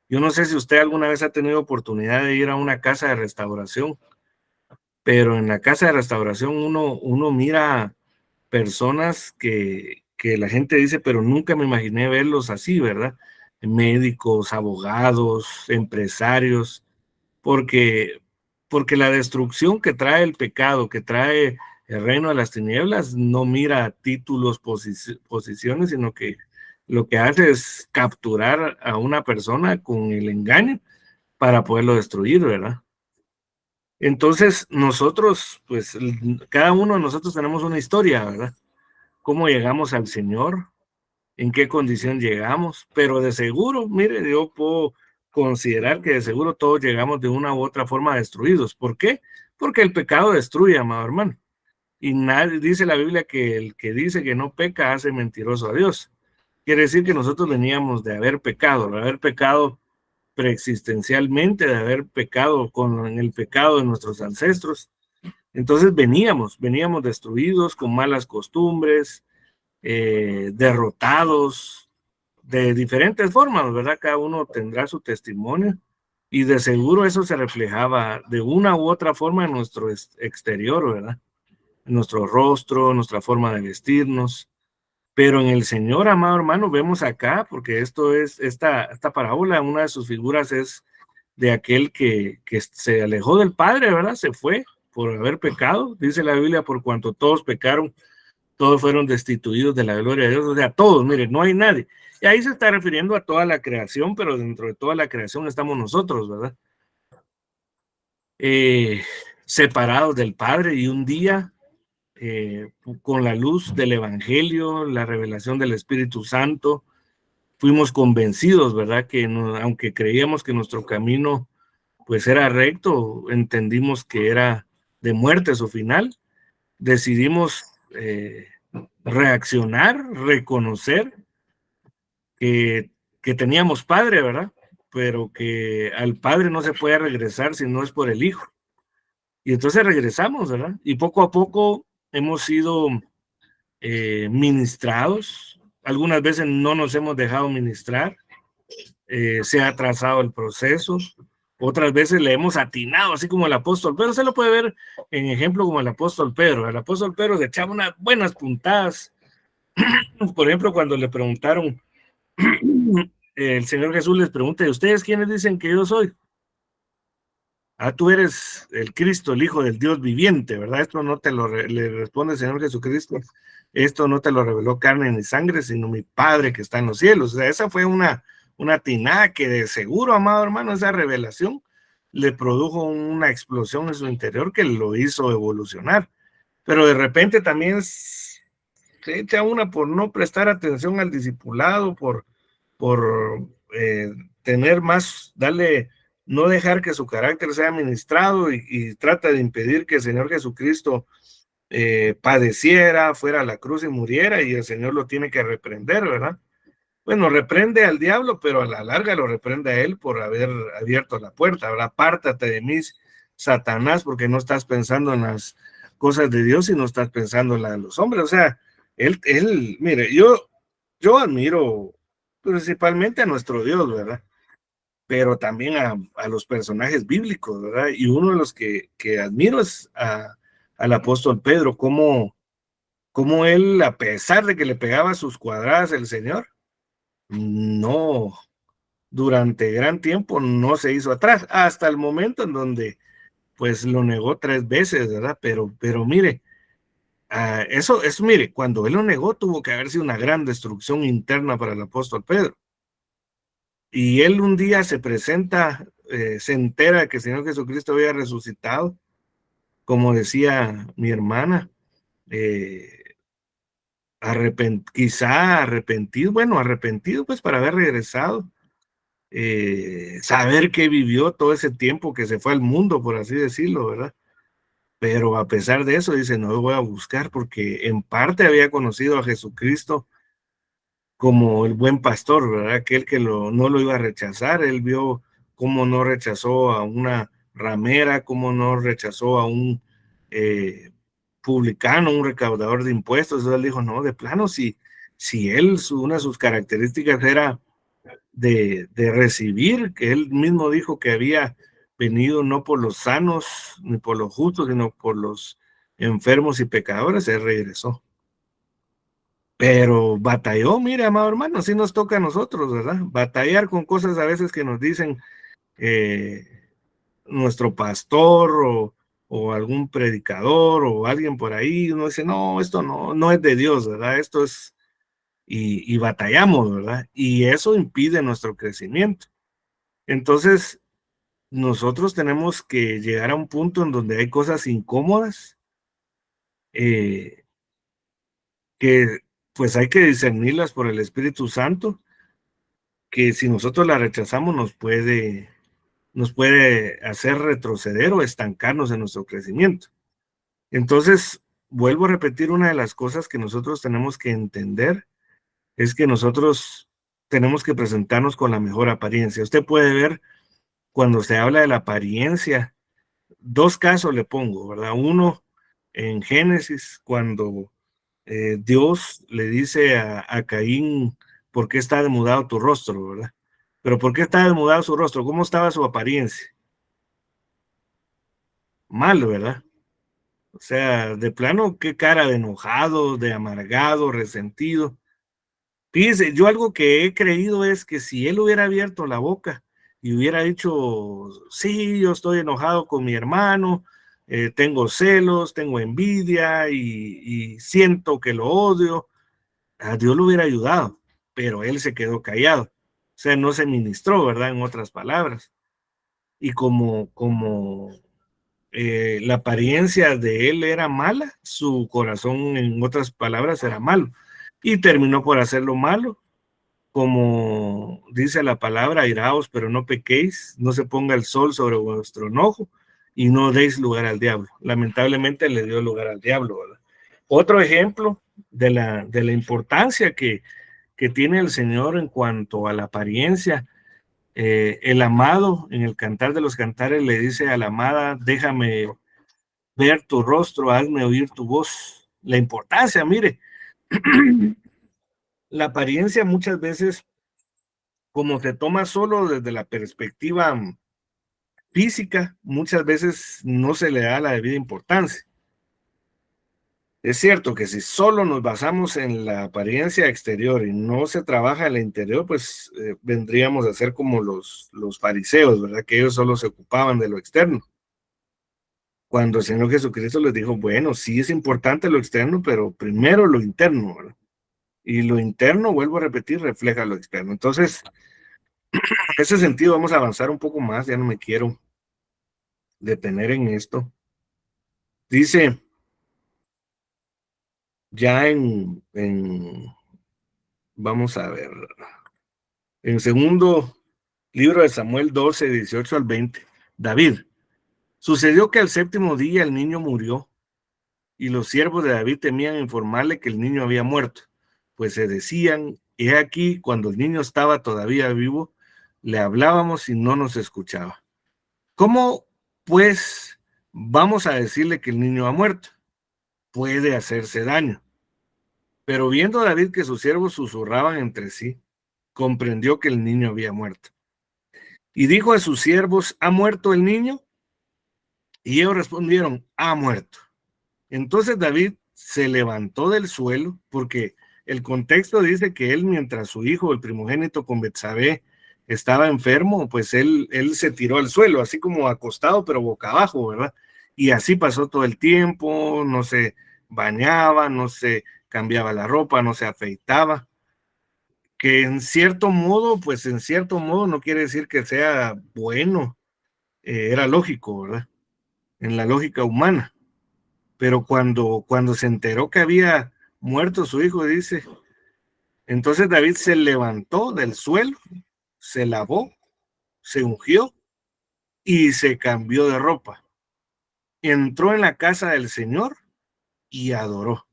Yo no sé si usted alguna vez ha tenido oportunidad de ir a una casa de restauración, pero en la casa de restauración uno mira personas que la gente dice, pero nunca me imaginé verlos así, ¿verdad? médicos, abogados, empresarios, porque la destrucción que trae el pecado, que trae el reino de las tinieblas, no mira títulos, posiciones, sino que lo que hace es capturar a una persona con el engaño para poderlo destruir, ¿verdad? Entonces nosotros, pues cada uno de nosotros tenemos una historia, ¿verdad? Cómo llegamos al Señor, en qué condición llegamos, pero de seguro, mire, yo puedo considerar que de seguro todos llegamos de una u otra forma destruidos. ¿Por qué? Porque el pecado destruye, amado hermano. Y nadie dice la Biblia que el que dice que no peca hace mentiroso a Dios. Quiere decir que nosotros veníamos de haber pecado preexistencialmente, de haber pecado con el pecado de nuestros ancestros. Entonces veníamos destruidos, con malas costumbres, derrotados de diferentes formas, ¿verdad? Cada uno tendrá su testimonio y de seguro eso se reflejaba de una u otra forma en nuestro exterior, ¿verdad? En nuestro rostro, nuestra forma de vestirnos. Pero en el Señor, amado hermano, vemos acá, porque esta parábola, una de sus figuras es de aquel que se alejó del Padre, ¿verdad? Se fue por haber pecado. Dice la Biblia, por cuanto todos pecaron, todos fueron destituidos de la gloria de Dios. O sea, todos, miren, no hay nadie. Y ahí se está refiriendo a toda la creación, pero dentro de toda la creación estamos nosotros, ¿verdad? Separados del Padre, y un día, con la luz del Evangelio, la revelación del Espíritu Santo, fuimos convencidos, ¿verdad? Que aunque creíamos que nuestro camino pues era recto, entendimos que era de muerte su final, decidimos reaccionar, reconocer que teníamos Padre, ¿verdad? Pero que al Padre no se puede regresar si no es por el Hijo. Y entonces regresamos, ¿verdad? Y poco a poco hemos sido ministrados. Algunas veces no nos hemos dejado ministrar. Se ha atrasado el proceso. Otras veces le hemos atinado, así como el apóstol Pedro. Se lo puede ver en ejemplo como el apóstol Pedro. El apóstol Pedro se echaba unas buenas puntadas. Por ejemplo, cuando le preguntaron, el Señor Jesús les pregunta: ¿y ustedes quiénes dicen que yo soy? Ah, tú eres el Cristo, el Hijo del Dios viviente, ¿verdad? Esto no te lo le responde el Señor Jesucristo. Esto no te lo reveló carne ni sangre, sino mi Padre que está en los cielos. O sea, esa fue una tinada que de seguro, amado hermano, esa revelación le produjo una explosión en su interior que lo hizo evolucionar. Pero de repente también se echa una por no prestar atención al discipulado, por tener más, no dejar que su carácter sea ministrado, y trata de impedir que el Señor Jesucristo padeciera, fuera a la cruz y muriera, y el Señor lo tiene que reprender, ¿verdad? Bueno, reprende al diablo, pero a la larga lo reprende a él por haber abierto la puerta, ¿verdad? Apártate de mí, Satanás, porque no estás pensando en las cosas de Dios y no estás pensando en las de los hombres. O sea, mire, yo admiro principalmente a nuestro Dios, ¿verdad? Pero también a los personajes bíblicos, ¿verdad? Y uno de los que admiro es al apóstol Pedro, cómo él, a pesar de que le pegaba sus cuadradas el Señor, no, durante gran tiempo no se hizo atrás, hasta el momento en donde pues lo negó 3 veces, ¿verdad? Pero mire, eso, mire, cuando él lo negó tuvo que haber sido una gran destrucción interna para el apóstol Pedro. Y él un día se presenta, se entera que el Señor Jesucristo había resucitado, como decía mi hermana, quizá arrepentido pues para haber regresado, saber que vivió todo ese tiempo que se fue al mundo, por así decirlo, ¿verdad? Pero a pesar de eso dice: no lo voy a buscar, porque en parte había conocido a Jesucristo como el buen pastor, ¿verdad? Aquel que no lo iba a rechazar. Él vio cómo no rechazó a una ramera, cómo no rechazó a un publicano, un recaudador de impuestos. Entonces él dijo: no, de plano, si él, una de sus características era de recibir, que él mismo dijo que había venido no por los sanos ni por los justos, sino por los enfermos y pecadores, él regresó. pero batalló, mire, amado hermano, así nos toca a nosotros, ¿verdad? Batallar con cosas a veces que nos dicen nuestro pastor o algún predicador o alguien por ahí, uno dice, no, esto no es de Dios, ¿verdad? Esto es, y batallamos, ¿verdad? Y eso impide nuestro crecimiento. Entonces, nosotros tenemos que llegar a un punto en donde hay cosas incómodas que pues hay que discernirlas por el Espíritu Santo, que si nosotros la rechazamos nos puede hacer retroceder o estancarnos en nuestro crecimiento. Entonces, vuelvo a repetir, una de las cosas que nosotros tenemos que entender es que nosotros tenemos que presentarnos con la mejor apariencia. Usted puede ver cuando se habla de la apariencia, dos casos le pongo, ¿verdad? Uno en Génesis, cuando Dios le dice a Caín, ¿por qué está demudado tu rostro, verdad? Pero ¿por qué está demudado su rostro? ¿Cómo estaba su apariencia? Mal, ¿verdad? O sea, de plano, qué cara de enojado, de amargado, resentido. Fíjese, yo algo que he creído es que si él hubiera abierto la boca y hubiera dicho, sí, yo estoy enojado con mi hermano, tengo celos, tengo envidia y siento que lo odio, a Dios lo hubiera ayudado, pero él se quedó callado. O sea, no se ministró, ¿verdad? En otras palabras. Y como la apariencia de él era mala, su corazón, en otras palabras, era malo. Y terminó por hacer lo malo, como dice la palabra, airaos, pero no pequéis, no se ponga el sol sobre vuestro enojo y no deis lugar al diablo. Lamentablemente le dio lugar al diablo, ¿verdad? Otro ejemplo de la importancia que tiene el Señor en cuanto a la apariencia. El amado en el Cantar de los Cantares le dice a la amada, déjame ver tu rostro, hazme oír tu voz. La importancia, mire, la apariencia muchas veces, como se toma solo desde la perspectiva física, muchas veces no se le da la debida importancia. Es cierto que si solo nos basamos en la apariencia exterior y no se trabaja en el interior, pues vendríamos a ser como los fariseos, ¿verdad? Que ellos solo se ocupaban de lo externo. Cuando el Señor Jesucristo les dijo, bueno, sí es importante lo externo, pero primero lo interno, ¿verdad? Y lo interno, vuelvo a repetir, refleja lo externo. Entonces, en ese sentido vamos a avanzar un poco más, ya no me quiero detener en esto. Dice, ya vamos a ver, en segundo libro de Samuel 12, 18 al 20, David, sucedió que al séptimo día el niño murió y los siervos de David temían informarle que el niño había muerto, pues se decían, he aquí, cuando el niño estaba todavía vivo, le hablábamos y no nos escuchaba. ¿Cómo, pues, vamos a decirle que el niño ha muerto? Puede hacerse daño. Pero viendo a David que sus siervos susurraban entre sí, comprendió que el niño había muerto. Y dijo a sus siervos, ¿ha muerto el niño? Y ellos respondieron, ha muerto. Entonces David se levantó del suelo, porque el contexto dice que él, mientras su hijo, el primogénito con Betsabé, estaba enfermo, pues él se tiró al suelo, así como acostado, pero boca abajo, ¿verdad? Y así pasó todo el tiempo, no se bañaba, no se cambiaba la ropa, no se afeitaba, que en cierto modo, pues en cierto modo no quiere decir que sea bueno, era lógico, ¿verdad? En la lógica humana. Pero cuando se enteró que había muerto su hijo, dice, entonces David se levantó del suelo, se lavó, se ungió y se cambió de ropa. Entró en la casa del Señor y adoró.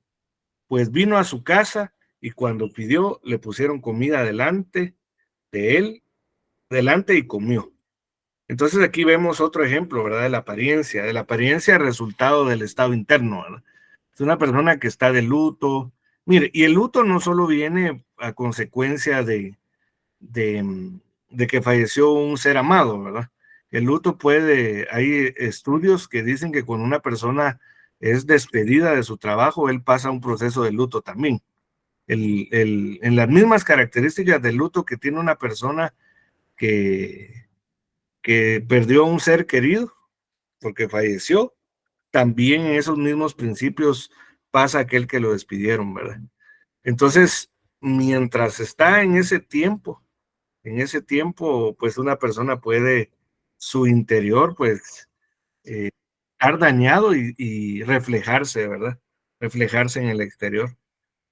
Pues vino a su casa y cuando pidió, le pusieron comida delante de él, delante y comió. Entonces aquí vemos otro ejemplo, ¿verdad? De la apariencia resultado del estado interno, ¿verdad? Es una persona que está de luto. Mire, y el luto no solo viene a consecuencia de que falleció un ser amado, ¿verdad? El luto hay estudios que dicen que cuando una persona es despedida de su trabajo, él pasa un proceso de luto también. en las mismas características del luto que tiene una persona que perdió un ser querido porque falleció, también en esos mismos principios pasa aquel que lo despidieron, ¿verdad? Entonces, mientras está en ese tiempo, pues una persona puede, su interior, pues, estar dañado y reflejarse, ¿verdad? Reflejarse en el exterior,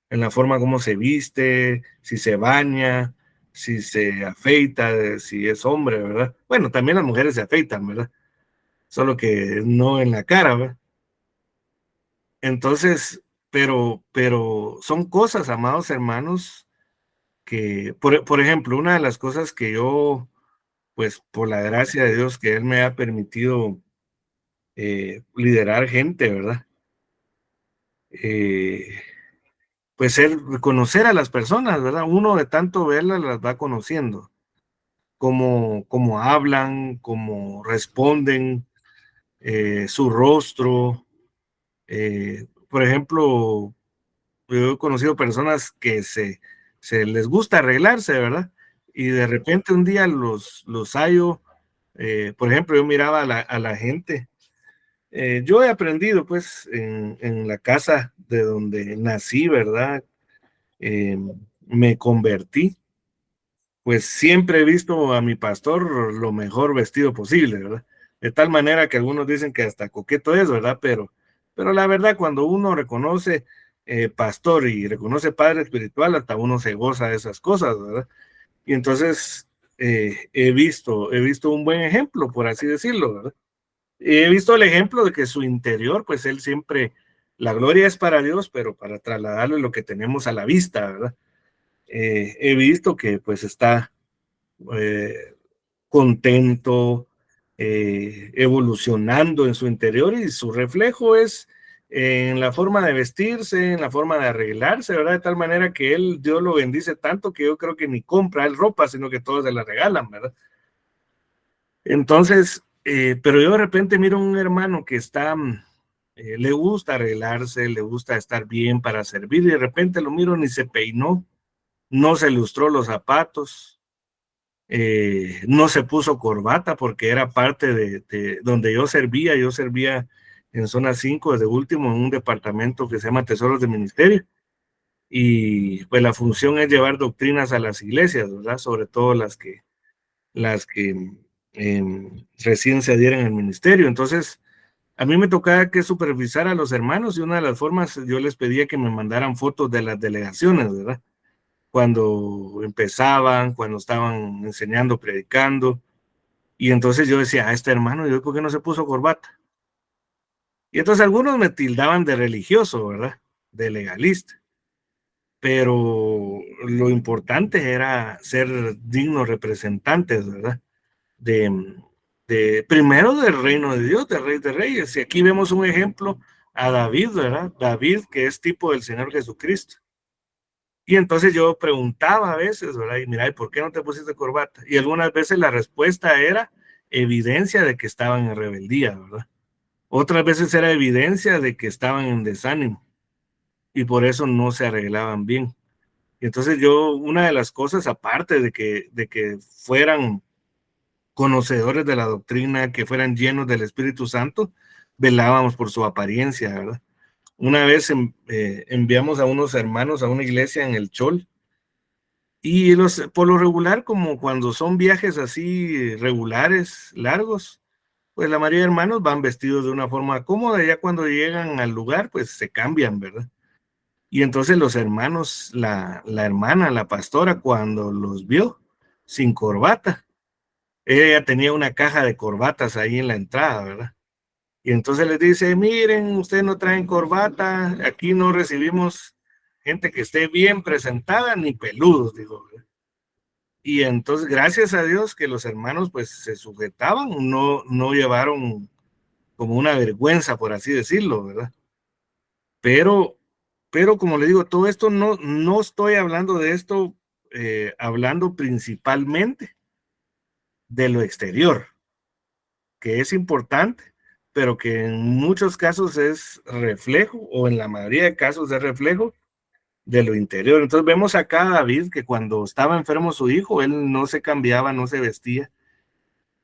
en la forma como se viste, si se baña, si se afeita, si es hombre, ¿verdad? Bueno, también las mujeres se afeitan, ¿verdad? Solo que no en la cara, ¿verdad? Entonces, pero son cosas, amados hermanos, que, por ejemplo, una de las cosas que yo, pues por la gracia de Dios, que Él me ha permitido liderar gente, ¿verdad? Pues conocer a las personas, ¿verdad? Uno de tanto verlas las va conociendo, cómo hablan, cómo responden, su rostro. Por ejemplo, yo he conocido personas que se les gusta arreglarse, ¿verdad? Y de repente un día los hallo, por ejemplo, yo miraba a la gente. Yo he aprendido, pues, en la casa de donde nací, ¿verdad? Me convertí, pues siempre he visto a mi pastor lo mejor vestido posible, ¿verdad? De tal manera que algunos dicen que hasta coqueto es, ¿verdad? Pero la verdad, cuando uno reconoce pastor y reconoce padre espiritual, hasta uno se goza de esas cosas, ¿verdad? Y entonces he visto un buen ejemplo, por así decirlo, ¿verdad? He visto el ejemplo de que su interior, pues él siempre, la gloria es para Dios, pero para trasladarle lo que tenemos a la vista, ¿verdad? He visto que pues está eh, contento, evolucionando en su interior, y su reflejo es en la forma de vestirse, en la forma de arreglarse, ¿verdad? De tal manera que Dios lo bendice tanto que yo creo que ni compra él ropa, sino que todos se la regalan, ¿verdad? Entonces, pero yo de repente miro a un hermano que está, le gusta arreglarse, le gusta estar bien para servir, y de repente lo miro, ni se peinó, no se lustró los zapatos, no se puso corbata porque era parte de donde yo servía en zona 5 de último, en un departamento que se llama Tesoros de Ministerio, y pues la función es llevar doctrinas a las iglesias, ¿verdad? Sobre todo las que recién se adhieren al ministerio. Entonces, a mí me tocaba que supervisar a los hermanos, y una de las formas, yo les pedía que me mandaran fotos de las delegaciones, ¿verdad? Cuando empezaban, cuando estaban enseñando, predicando. Y entonces yo decía, este hermano, ¿y hoy por qué no se puso corbata? Y entonces algunos me tildaban de religioso, ¿verdad? De legalista. Pero lo importante era ser dignos representantes, ¿verdad? Primero del reino de Dios, del Rey de Reyes. Y aquí vemos un ejemplo a David, ¿verdad? David, que es tipo del Señor Jesucristo. Y entonces yo preguntaba a veces, ¿verdad? Y mira, ¿y por qué no te pusiste corbata? Y algunas veces la respuesta era evidencia de que estaban en rebeldía, ¿verdad? Otras veces era evidencia de que estaban en desánimo y por eso no se arreglaban bien. Y entonces yo, una de las cosas, aparte de que fueran conocedores de la doctrina, que fueran llenos del Espíritu Santo, velábamos por su apariencia, ¿verdad? Una vez enviamos a unos hermanos a una iglesia en el Chol, y por lo regular, como cuando son viajes así regulares, largos, pues la mayoría de hermanos van vestidos de una forma cómoda, ya cuando llegan al lugar, pues se cambian, ¿verdad? Y entonces los hermanos, la hermana, la pastora, cuando los vio sin corbata, ella tenía una caja de corbatas ahí en la entrada, ¿verdad? Y entonces les dice, miren, ustedes no traen corbata, aquí no recibimos gente que esté bien presentada ni peludos, dijo, ¿verdad? Y entonces, gracias a Dios que los hermanos pues se sujetaban, no llevaron como una vergüenza, por así decirlo, ¿verdad? Pero, pero como le digo, todo esto no estoy hablando de esto, hablando principalmente de lo exterior, que es importante, pero que en muchos casos es reflejo, o en la mayoría de casos es reflejo de lo interior. Entonces vemos acá a David que cuando estaba enfermo su hijo, él no se cambiaba, no se vestía,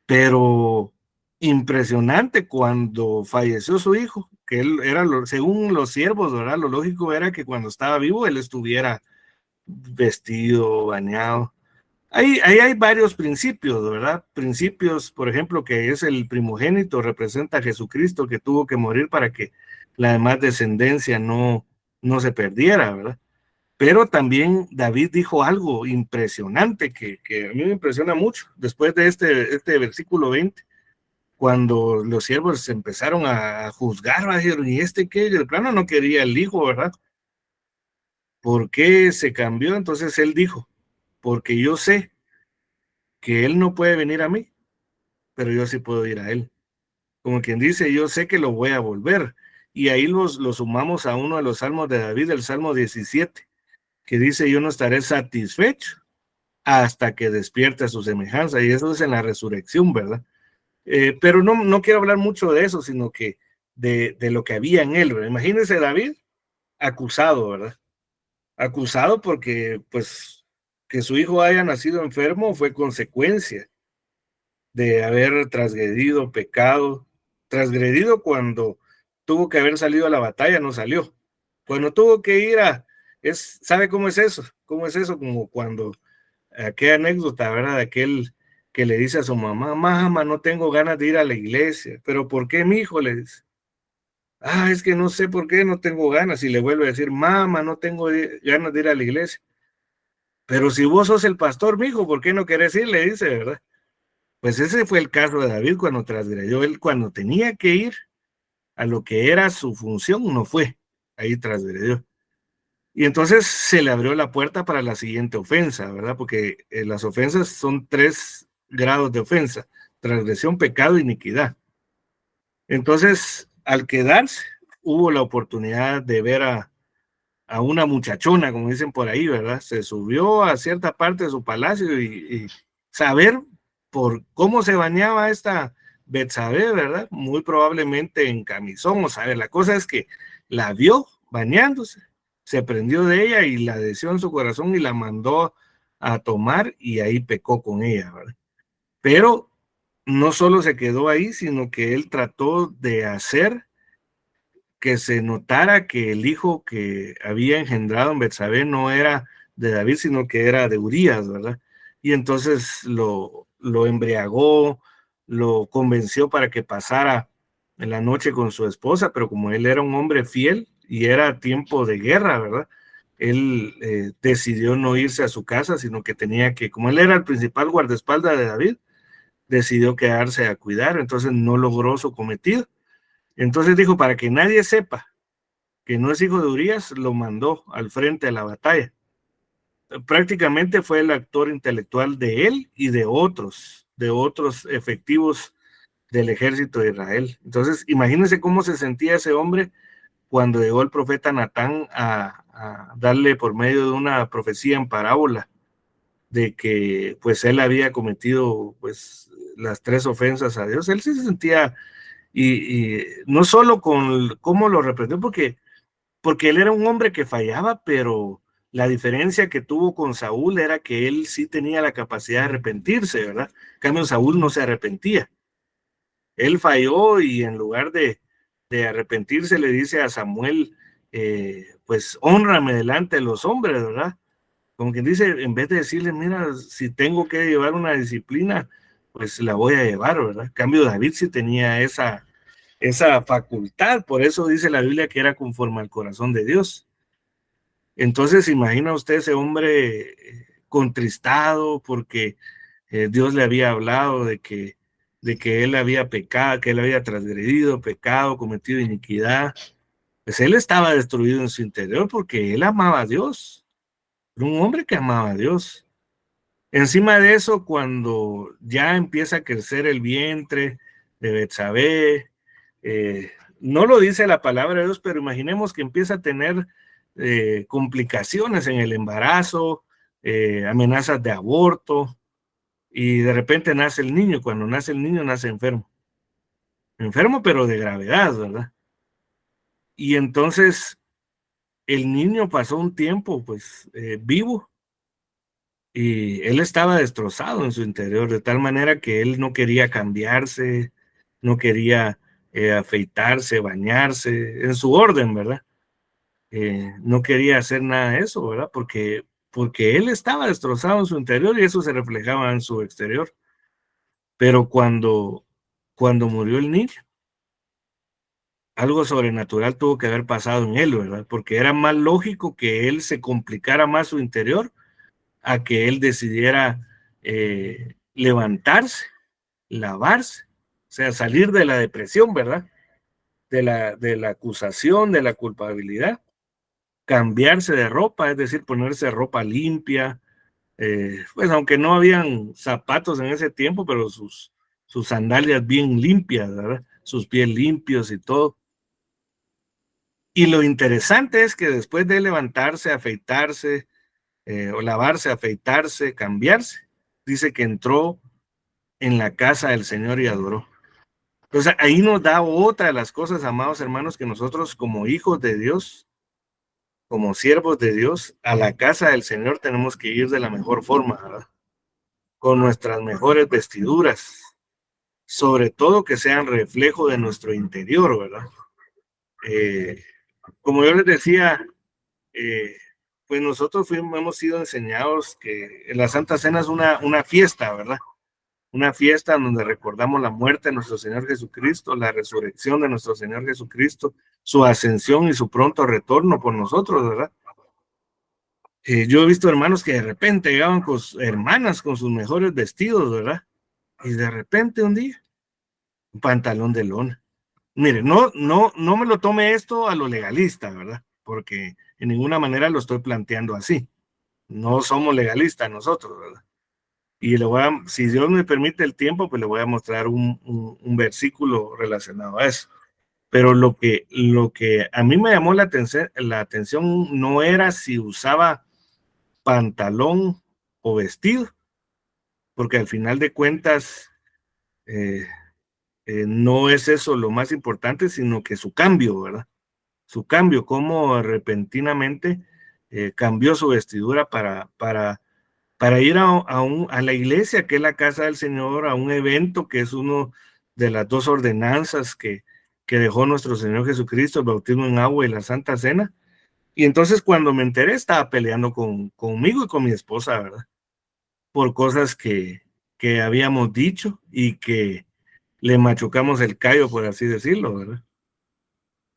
pero impresionante cuando falleció su hijo, que él era, según los siervos, ¿verdad? Lo lógico era que cuando estaba vivo él estuviera vestido, bañado. Ahí hay varios principios, ¿verdad? Principios, por ejemplo, que es el primogénito, representa a Jesucristo que tuvo que morir para que la demás descendencia no se perdiera, ¿verdad? Pero también David dijo algo impresionante que a mí me impresiona mucho después de este versículo 20, cuando los siervos empezaron a juzgar, a decir, ¿y este qué? De plano no quería el hijo, ¿verdad? ¿Por qué se cambió? Entonces él dijo, porque yo sé que él no puede venir a mí, pero yo sí puedo ir a él. Como quien dice, yo sé que lo voy a volver. Y ahí lo sumamos a uno de los salmos de David, el Salmo 17, que dice, yo no estaré satisfecho hasta que despierte a su semejanza. Y eso es en la resurrección, ¿verdad? Pero no quiero hablar mucho de eso, sino que de lo que había en él, ¿verdad? Imagínense David acusado, ¿verdad? Acusado porque, pues, que su hijo haya nacido enfermo fue consecuencia de haber transgredido pecado, transgredido cuando tuvo que haber salido a la batalla, no salió. Cuando tuvo que ir ¿sabe cómo es eso? ¿Cómo es eso? Como cuando, aquella anécdota, ¿verdad? De aquel que le dice a su mamá, mamá, no tengo ganas de ir a la iglesia. ¿Pero por qué, mi hijo? Le dice. Es que no sé por qué no tengo ganas. Y le vuelve a decir, mamá, no tengo ganas de ir a la iglesia. Pero si vos sos el pastor, mi hijo, ¿por qué no querés ir? Le dice, ¿verdad? Pues ese fue el caso de David cuando transgredió. Él cuando tenía que ir a lo que era su función, no fue. Ahí transgredió. Y entonces se le abrió la puerta para la siguiente ofensa, ¿verdad? Porque las ofensas son 3 grados de ofensa: transgresión, pecado, iniquidad. Entonces, al quedarse, hubo la oportunidad de ver a una muchachona, como dicen por ahí, ¿verdad? Se subió a cierta parte de su palacio y saber por cómo se bañaba esta Betsabé, ¿verdad? Muy probablemente en camisón, o saber. La cosa es que la vio bañándose, se prendió de ella y la deseó en su corazón y la mandó a tomar y ahí pecó con ella, ¿verdad? Pero no solo se quedó ahí, sino que él trató de hacer que se notara que el hijo que había engendrado en Betsabé no era de David, sino que era de Urías, ¿verdad? Y entonces lo embriagó, lo convenció para que pasara la noche con su esposa, pero como él era un hombre fiel y era tiempo de guerra, ¿verdad? Él decidió no irse a su casa, sino que tenía que, como él era el principal guardaespaldas de David, decidió quedarse a cuidar, entonces no logró su cometido. Entonces dijo, para que nadie sepa que no es hijo de Urías, lo mandó al frente de la batalla. Prácticamente fue el actor intelectual de él y de otros efectivos del ejército de Israel. Entonces, imagínense cómo se sentía ese hombre cuando llegó el profeta Natán a darle por medio de una profecía en parábola de que pues él había cometido pues las 3 ofensas a Dios. Él sí se sentía, y no solo con cómo lo reprendió, porque él era un hombre que fallaba, pero la diferencia que tuvo con Saúl era que él sí tenía la capacidad de arrepentirse, ¿verdad? En cambio, Saúl no se arrepentía. Él falló y en lugar de arrepentirse le dice a Samuel, pues hónrame delante de los hombres, ¿verdad? Como quien dice, en vez de decirle, mira, si tengo que llevar una disciplina, pues la voy a llevar, ¿verdad? En cambio, David sí tenía esa facultad, por eso dice la Biblia que era conforme al corazón de Dios. Entonces, imagina usted ese hombre contristado porque Dios le había hablado de que él había pecado, que él había transgredido, pecado, cometido iniquidad. Pues él estaba destruido en su interior porque él amaba a Dios. Era un hombre que amaba a Dios. Encima de eso, cuando ya empieza a crecer el vientre de Betsabé, no lo dice la palabra de Dios, pero imaginemos que empieza a tener complicaciones en el embarazo, amenazas de aborto, y de repente nace el niño. Cuando nace el niño, nace enfermo. Enfermo, pero de gravedad, ¿verdad? Y entonces el niño pasó un tiempo pues vivo, y él estaba destrozado en su interior, de tal manera que él no quería cambiarse, no quería afeitarse, bañarse, en su orden, ¿verdad? No quería hacer nada de eso, ¿verdad? Porque él estaba destrozado en su interior y eso se reflejaba en su exterior. Pero cuando murió el niño, algo sobrenatural tuvo que haber pasado en él, ¿verdad? Porque era más lógico que él se complicara más su interior a que él decidiera levantarse, lavarse, o sea, salir de la depresión, ¿verdad? De la acusación, de la culpabilidad, cambiarse de ropa, es decir, ponerse ropa limpia, pues aunque no habían zapatos en ese tiempo, pero sus sandalias bien limpias, ¿verdad? Sus pies limpios y todo. Y lo interesante es que después de levantarse, afeitarse, o lavarse, afeitarse, cambiarse, dice que entró en la casa del Señor y adoró. Entonces ahí nos da otra de las cosas, amados hermanos, que nosotros como hijos de Dios, como siervos de Dios, a la casa del Señor tenemos que ir de la mejor forma, ¿verdad? Con nuestras mejores vestiduras, sobre todo que sean reflejo de nuestro interior, ¿verdad? Como yo les decía, pues nosotros hemos sido enseñados que la Santa Cena es una fiesta, ¿verdad? Una fiesta donde recordamos la muerte de nuestro Señor Jesucristo, la resurrección de nuestro Señor Jesucristo, su ascensión y su pronto retorno por nosotros, ¿verdad? Yo he visto hermanos que de repente llegaban con hermanas con sus mejores vestidos, ¿verdad? Y de repente un día, un pantalón de lona. Mire, no me lo tome esto a lo legalista, ¿verdad? Porque en ninguna manera lo estoy planteando así. No somos legalistas nosotros, ¿verdad? Y si Dios me permite el tiempo, pues le voy a mostrar un versículo relacionado a eso. Pero lo que a mí me llamó la atención no era si usaba pantalón o vestido, porque al final de cuentas no es eso lo más importante, sino que su cambio, ¿verdad? Su cambio, cómo repentinamente cambió su vestidura para ir a la iglesia, que es la casa del Señor, a un evento que es uno de las dos ordenanzas que dejó nuestro Señor Jesucristo, el bautismo en agua y la Santa Cena. Y entonces cuando me enteré estaba peleando conmigo y con mi esposa, ¿verdad? Por cosas que habíamos dicho y que le machucamos el callo, por así decirlo, ¿verdad?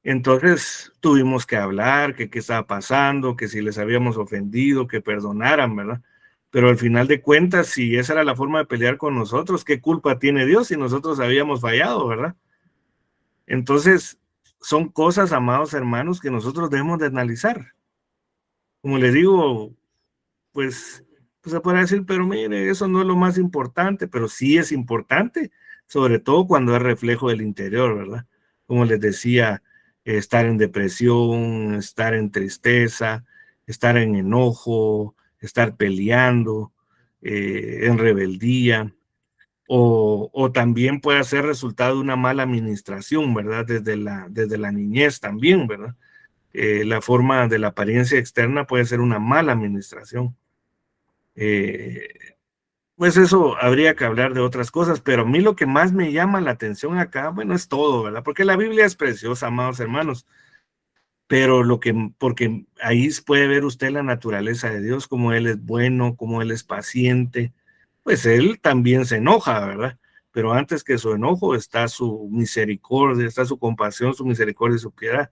Entonces tuvimos que hablar, que qué estaba pasando, que si les habíamos ofendido, que perdonaran, ¿verdad? Pero al final de cuentas, si esa era la forma de pelear con nosotros, ¿qué culpa tiene Dios si nosotros habíamos fallado, ¿verdad? Entonces, son cosas, amados hermanos, que nosotros debemos de analizar. Como les digo, pues se puede decir, pero mire, eso no es lo más importante, pero sí es importante, sobre todo cuando es reflejo del interior, ¿verdad? Como les decía, estar en depresión, estar en tristeza, estar en enojo, estar peleando, en rebeldía, o también puede ser resultado de una mala administración, ¿verdad? Desde la niñez también, ¿verdad? La forma de la apariencia externa puede ser una mala administración. Pues eso habría que hablar de otras cosas, pero a mí lo que más me llama la atención acá, bueno, es todo, ¿verdad? Porque la Biblia es preciosa, amados hermanos, pero porque ahí puede ver usted la naturaleza de Dios, como Él es bueno, como Él es paciente, pues Él también se enoja, ¿verdad? Pero antes que su enojo está su misericordia, está su compasión, su misericordia y su piedad.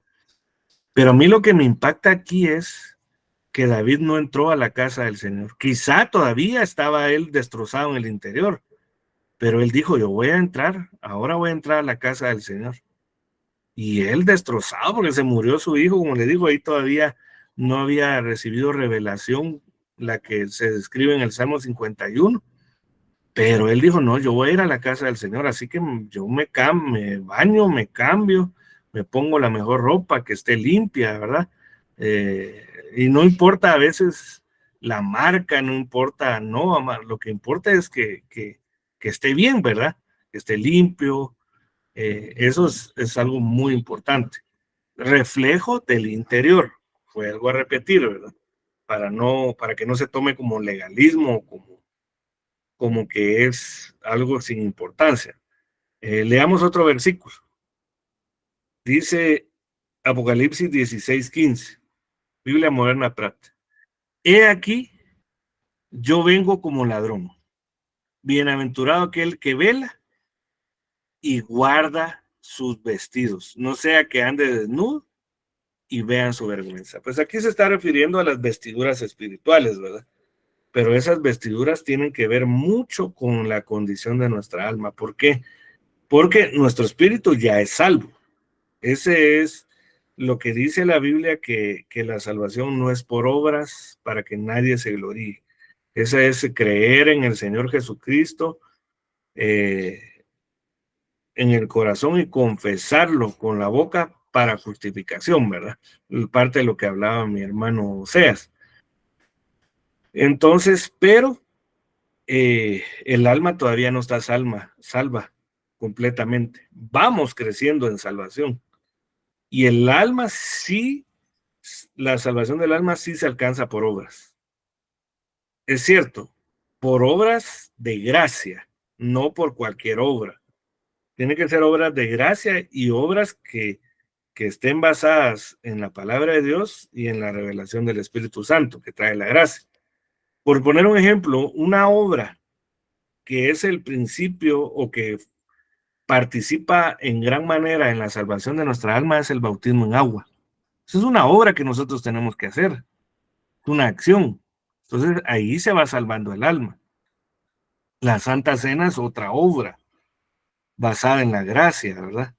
Pero a mí lo que me impacta aquí es que David no entró a la casa del Señor. Quizá todavía estaba él destrozado en el interior, pero él dijo, yo voy a entrar, ahora voy a entrar a la casa del Señor. Y él destrozado porque se murió su hijo, como le digo, ahí todavía no había recibido revelación, la que se describe en el Salmo 51. Pero él dijo, no, yo voy a ir a la casa del Señor, así que yo me baño, me cambio, me pongo la mejor ropa, que esté limpia, ¿verdad? Y no importa a veces la marca, no importa, no, lo que importa es que esté bien, ¿verdad? Que esté limpio, eso es algo muy importante. Reflejo del interior, vuelvo a repetir, ¿verdad? Para que no se tome como legalismo, como que es algo sin importancia. Leamos otro versículo. Dice Apocalipsis 16:15, Biblia Moderna Pratt. He aquí, yo vengo como ladrón. Bienaventurado aquel que vela y guarda sus vestidos, no sea que ande desnudo y vean su vergüenza. Pues aquí se está refiriendo a las vestiduras espirituales, ¿verdad? Pero esas vestiduras tienen que ver mucho con la condición de nuestra alma. ¿Por qué? Porque nuestro espíritu ya es salvo. Ese es lo que dice la Biblia, que la salvación no es por obras para que nadie se gloríe. Esa es creer en el Señor Jesucristo en el corazón y confesarlo con la boca para justificación, ¿verdad? Parte de lo que hablaba mi hermano Oseas. Entonces, pero el alma todavía no está salva completamente. Vamos creciendo en salvación. Y el alma sí, la salvación del alma sí se alcanza por obras. Es cierto, por obras de gracia, no por cualquier obra. Tiene que ser obras de gracia y obras que estén basadas en la palabra de Dios y en la revelación del Espíritu Santo que trae la gracia. Por poner un ejemplo, una obra que es el principio o que participa en gran manera en la salvación de nuestra alma es el bautismo en agua. Eso es una obra que nosotros tenemos que hacer, una acción. Entonces ahí se va salvando el alma. La Santa Cena es otra obra basada en la gracia, ¿verdad?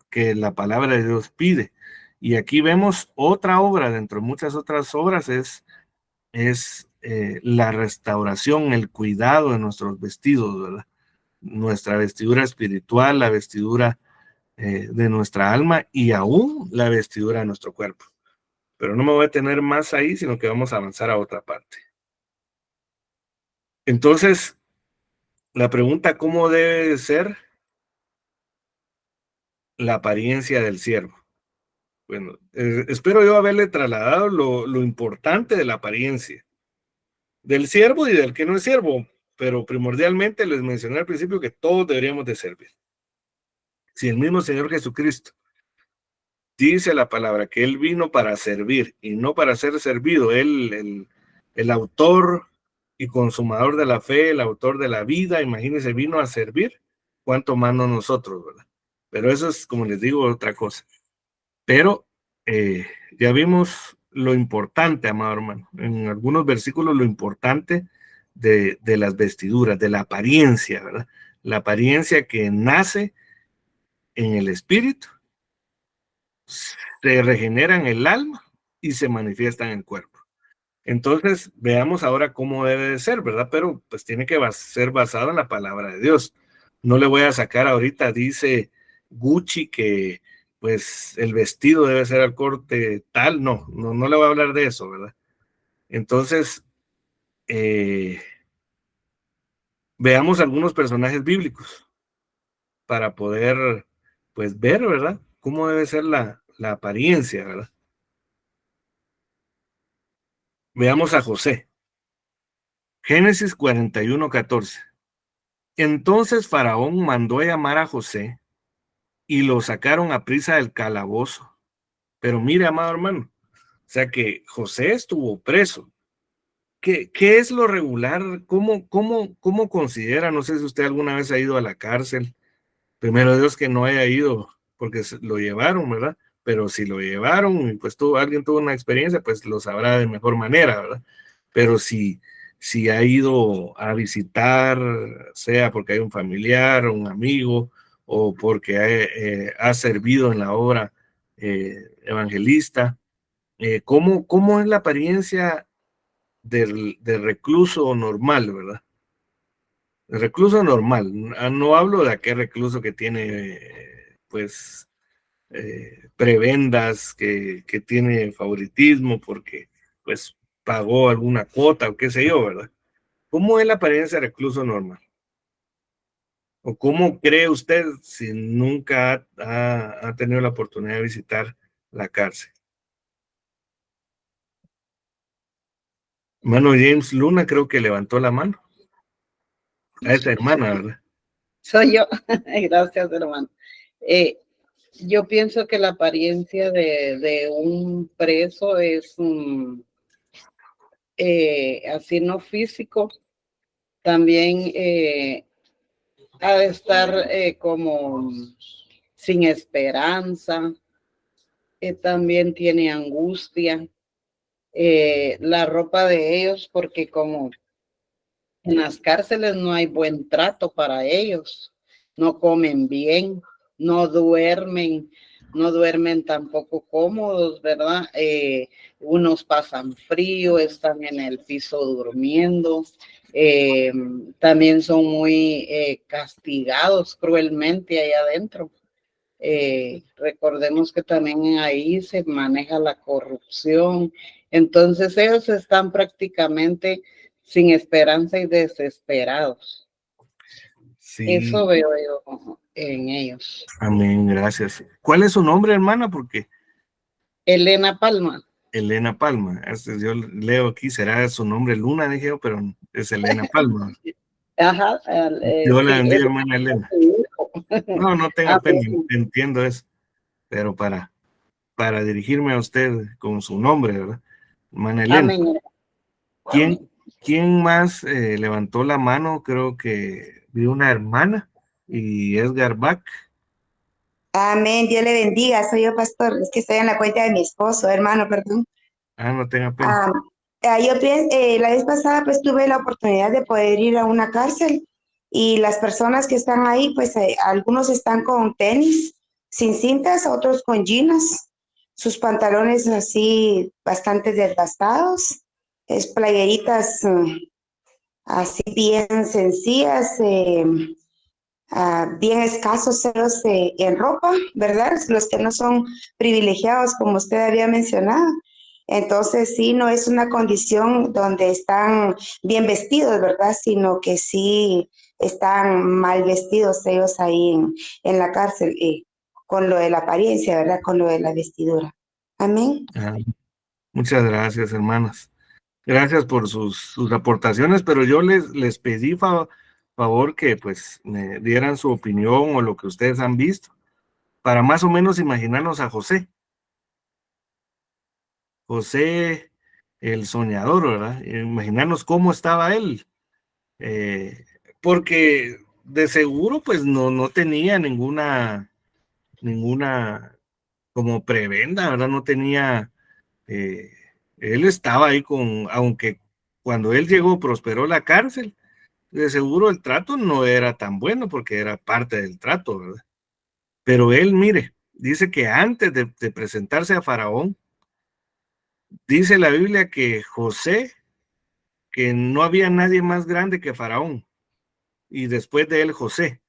Que la palabra de Dios pide. Y aquí vemos otra obra, dentro de muchas otras obras, es la restauración, el cuidado de nuestros vestidos, ¿verdad? Nuestra vestidura espiritual, la vestidura de nuestra alma y aún la vestidura de nuestro cuerpo. Pero no me voy a tener más ahí, sino que vamos a avanzar a otra parte. Entonces, la pregunta, ¿cómo debe ser la apariencia del siervo? Bueno, espero yo haberle trasladado lo importante de la apariencia del siervo y del que no es siervo, pero primordialmente les mencioné al principio que todos deberíamos de servir. Si el mismo Señor Jesucristo dice la palabra que Él vino para servir y no para ser servido, el autor y consumador de la fe, el autor de la vida, imagínense, vino a servir, cuánto más no nosotros, ¿verdad? Pero eso es, como les digo, otra cosa. Pero ya vimos lo importante, amado hermano, en algunos versículos lo importante de las vestiduras, de la apariencia, ¿verdad? La apariencia que nace en el espíritu, se regenera en el alma y se manifiesta en el cuerpo. Entonces, veamos ahora cómo debe de ser, ¿verdad? Pero pues tiene que ser basado en la palabra de Dios. No le voy a sacar ahorita, dice Gucci, que pues el vestido debe ser al corte tal. No le voy a hablar de eso, ¿verdad? Entonces, veamos algunos personajes bíblicos para poder, pues, ver, ¿verdad? Cómo debe ser la apariencia, ¿verdad? Veamos a José. Génesis 41:14. Entonces Faraón mandó a llamar a José y lo sacaron a prisa del calabozo. Pero mire, amado hermano, o sea que José estuvo preso. ¿Qué es lo regular? ¿Cómo considera? No sé si usted alguna vez ha ido a la cárcel. Primero Dios que no haya ido porque lo llevaron, ¿verdad? Pero si lo llevaron y pues alguien tuvo una experiencia, pues lo sabrá de mejor manera, ¿verdad? Pero si ha ido a visitar, sea porque hay un familiar, un amigo, o porque ha servido en la obra evangelista, ¿cómo es la apariencia del recluso normal, ¿verdad? El recluso normal, no hablo de aquel recluso que tiene, pues, prebendas, que tiene favoritismo porque, pues, pagó alguna cuota o qué sé yo, ¿verdad? ¿Cómo es la apariencia de recluso normal? ¿O cómo cree usted si nunca ha tenido la oportunidad de visitar la cárcel? Hermano James Luna creo que levantó la mano. A esta hermana, ¿verdad? Soy yo. Gracias, hermano. Yo pienso que la apariencia de un preso es así no físico, también ha de estar como sin esperanza, también tiene angustia, la ropa de ellos, porque como en las cárceles no hay buen trato para ellos, no comen bien, no duermen, no duermen tampoco cómodos, ¿verdad? Unos pasan frío, están en el piso durmiendo, también son muy castigados cruelmente allá adentro. Recordemos que también ahí se maneja la corrupción, entonces ellos están prácticamente sin esperanza y desesperados. Sí. Eso veo yo en ellos. Amén, gracias. ¿Cuál es su nombre, hermana? Porque Elena Palma. Elena Palma. Yo leo aquí, será su nombre Luna, dije yo, pero es Elena Palma. Ajá. Yo la Sí, bendiga, hermana Elena. No tenga pena, entiendo eso, pero para dirigirme a usted con su nombre, ¿verdad? Hermana Elena. Amén. ¿Quién más levantó la mano? Creo que vi una hermana y Edgar Bach. Amén, Dios le bendiga, soy yo, pastor. Es que estoy en la cuenta de mi esposo, hermano, perdón. No tenga pena. La vez pasada pues tuve la oportunidad de poder ir a una cárcel y las personas que están ahí, pues algunos están con tenis sin cintas, otros con jeans, sus pantalones así bastante desgastados, es playeritas así bien sencillas, bien escasos ceros en ropa, ¿verdad? Los que no son privilegiados, como usted había mencionado. Entonces, sí, no es una condición donde están bien vestidos, ¿verdad? Sino que sí están mal vestidos ellos ahí en la cárcel, con lo de la apariencia, ¿verdad? Con lo de la vestidura. Amén. Muchas gracias, hermanas. Gracias por sus aportaciones, pero yo les pedí favor que pues me dieran su opinión o lo que ustedes han visto, para más o menos imaginarnos a José. José, el soñador, ¿verdad? Imaginarnos cómo estaba él. Porque de seguro pues no tenía ninguna como prebenda, ¿verdad? No tenía, él estaba ahí aunque cuando él llegó prosperó la cárcel, de seguro el trato no era tan bueno porque era parte del trato, ¿verdad? Pero él, mire, dice que antes de presentarse a Faraón, dice la Biblia que José, que no había nadie más grande que Faraón, y después de él José.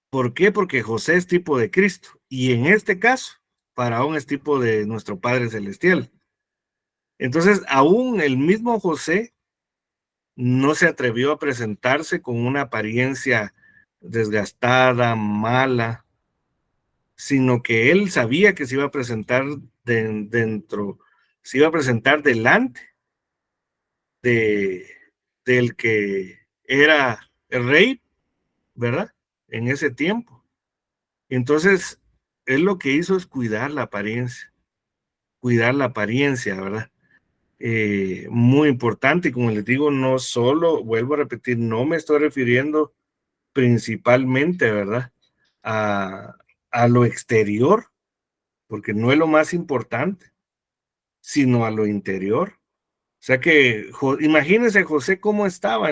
¿Por qué? Porque José es tipo de Cristo, y en este caso, Faraón es tipo de nuestro Padre Celestial. Entonces, aún el mismo José no se atrevió a presentarse con una apariencia desgastada, mala, sino que él sabía que se iba a presentar se iba a presentar delante del que era el rey, ¿verdad? En ese tiempo. Entonces, él lo que hizo es cuidar la apariencia, ¿verdad? Muy importante, y como les digo, no solo, vuelvo a repetir, no me estoy refiriendo principalmente, ¿verdad? A lo exterior, porque no es lo más importante, sino a lo interior. O sea que, imagínense José cómo estaba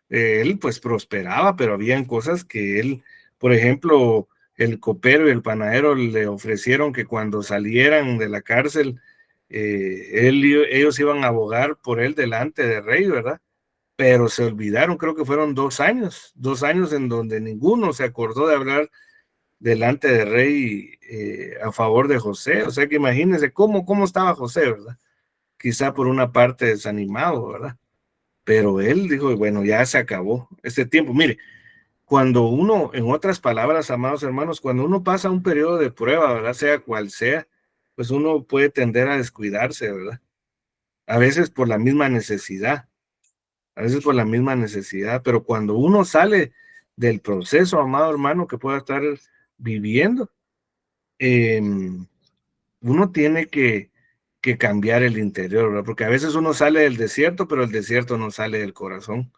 él pues prosperaba, pero habían cosas que él, por ejemplo, el copero y el panadero le ofrecieron que cuando salieran de la cárcel, ellos iban a abogar por él delante del rey, ¿verdad? Pero se olvidaron, creo que fueron 2 años en donde ninguno se acordó de hablar delante del rey a favor de José. O sea que imagínense cómo estaba José, ¿verdad? Quizá por una parte desanimado, ¿verdad? Pero él dijo, bueno, ya se acabó este tiempo. Mire, cuando uno, en otras palabras, amados hermanos, cuando uno pasa un periodo de prueba, ¿verdad? Sea cual sea, pues uno puede tender a descuidarse, ¿verdad? a veces por la misma necesidad, pero cuando uno sale del proceso, amado hermano, que pueda estar viviendo, uno tiene que cambiar el interior, ¿verdad? Porque a veces uno sale del desierto, pero el desierto no sale del corazón.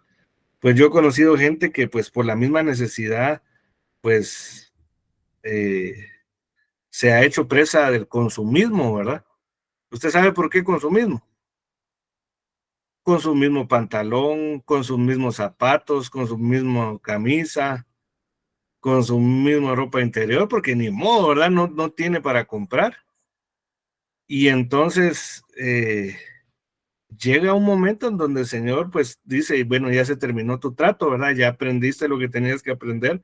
Pues yo he conocido gente que pues por la misma necesidad, pues se ha hecho presa del consumismo, ¿verdad? ¿Usted sabe por qué consumismo? Con su mismo pantalón, con sus mismos zapatos, con su misma camisa, con su misma ropa interior, porque ni modo, ¿verdad? No tiene para comprar. Y entonces llega un momento en donde el Señor pues dice, bueno, ya se terminó tu trato, ¿verdad? Ya aprendiste lo que tenías que aprender.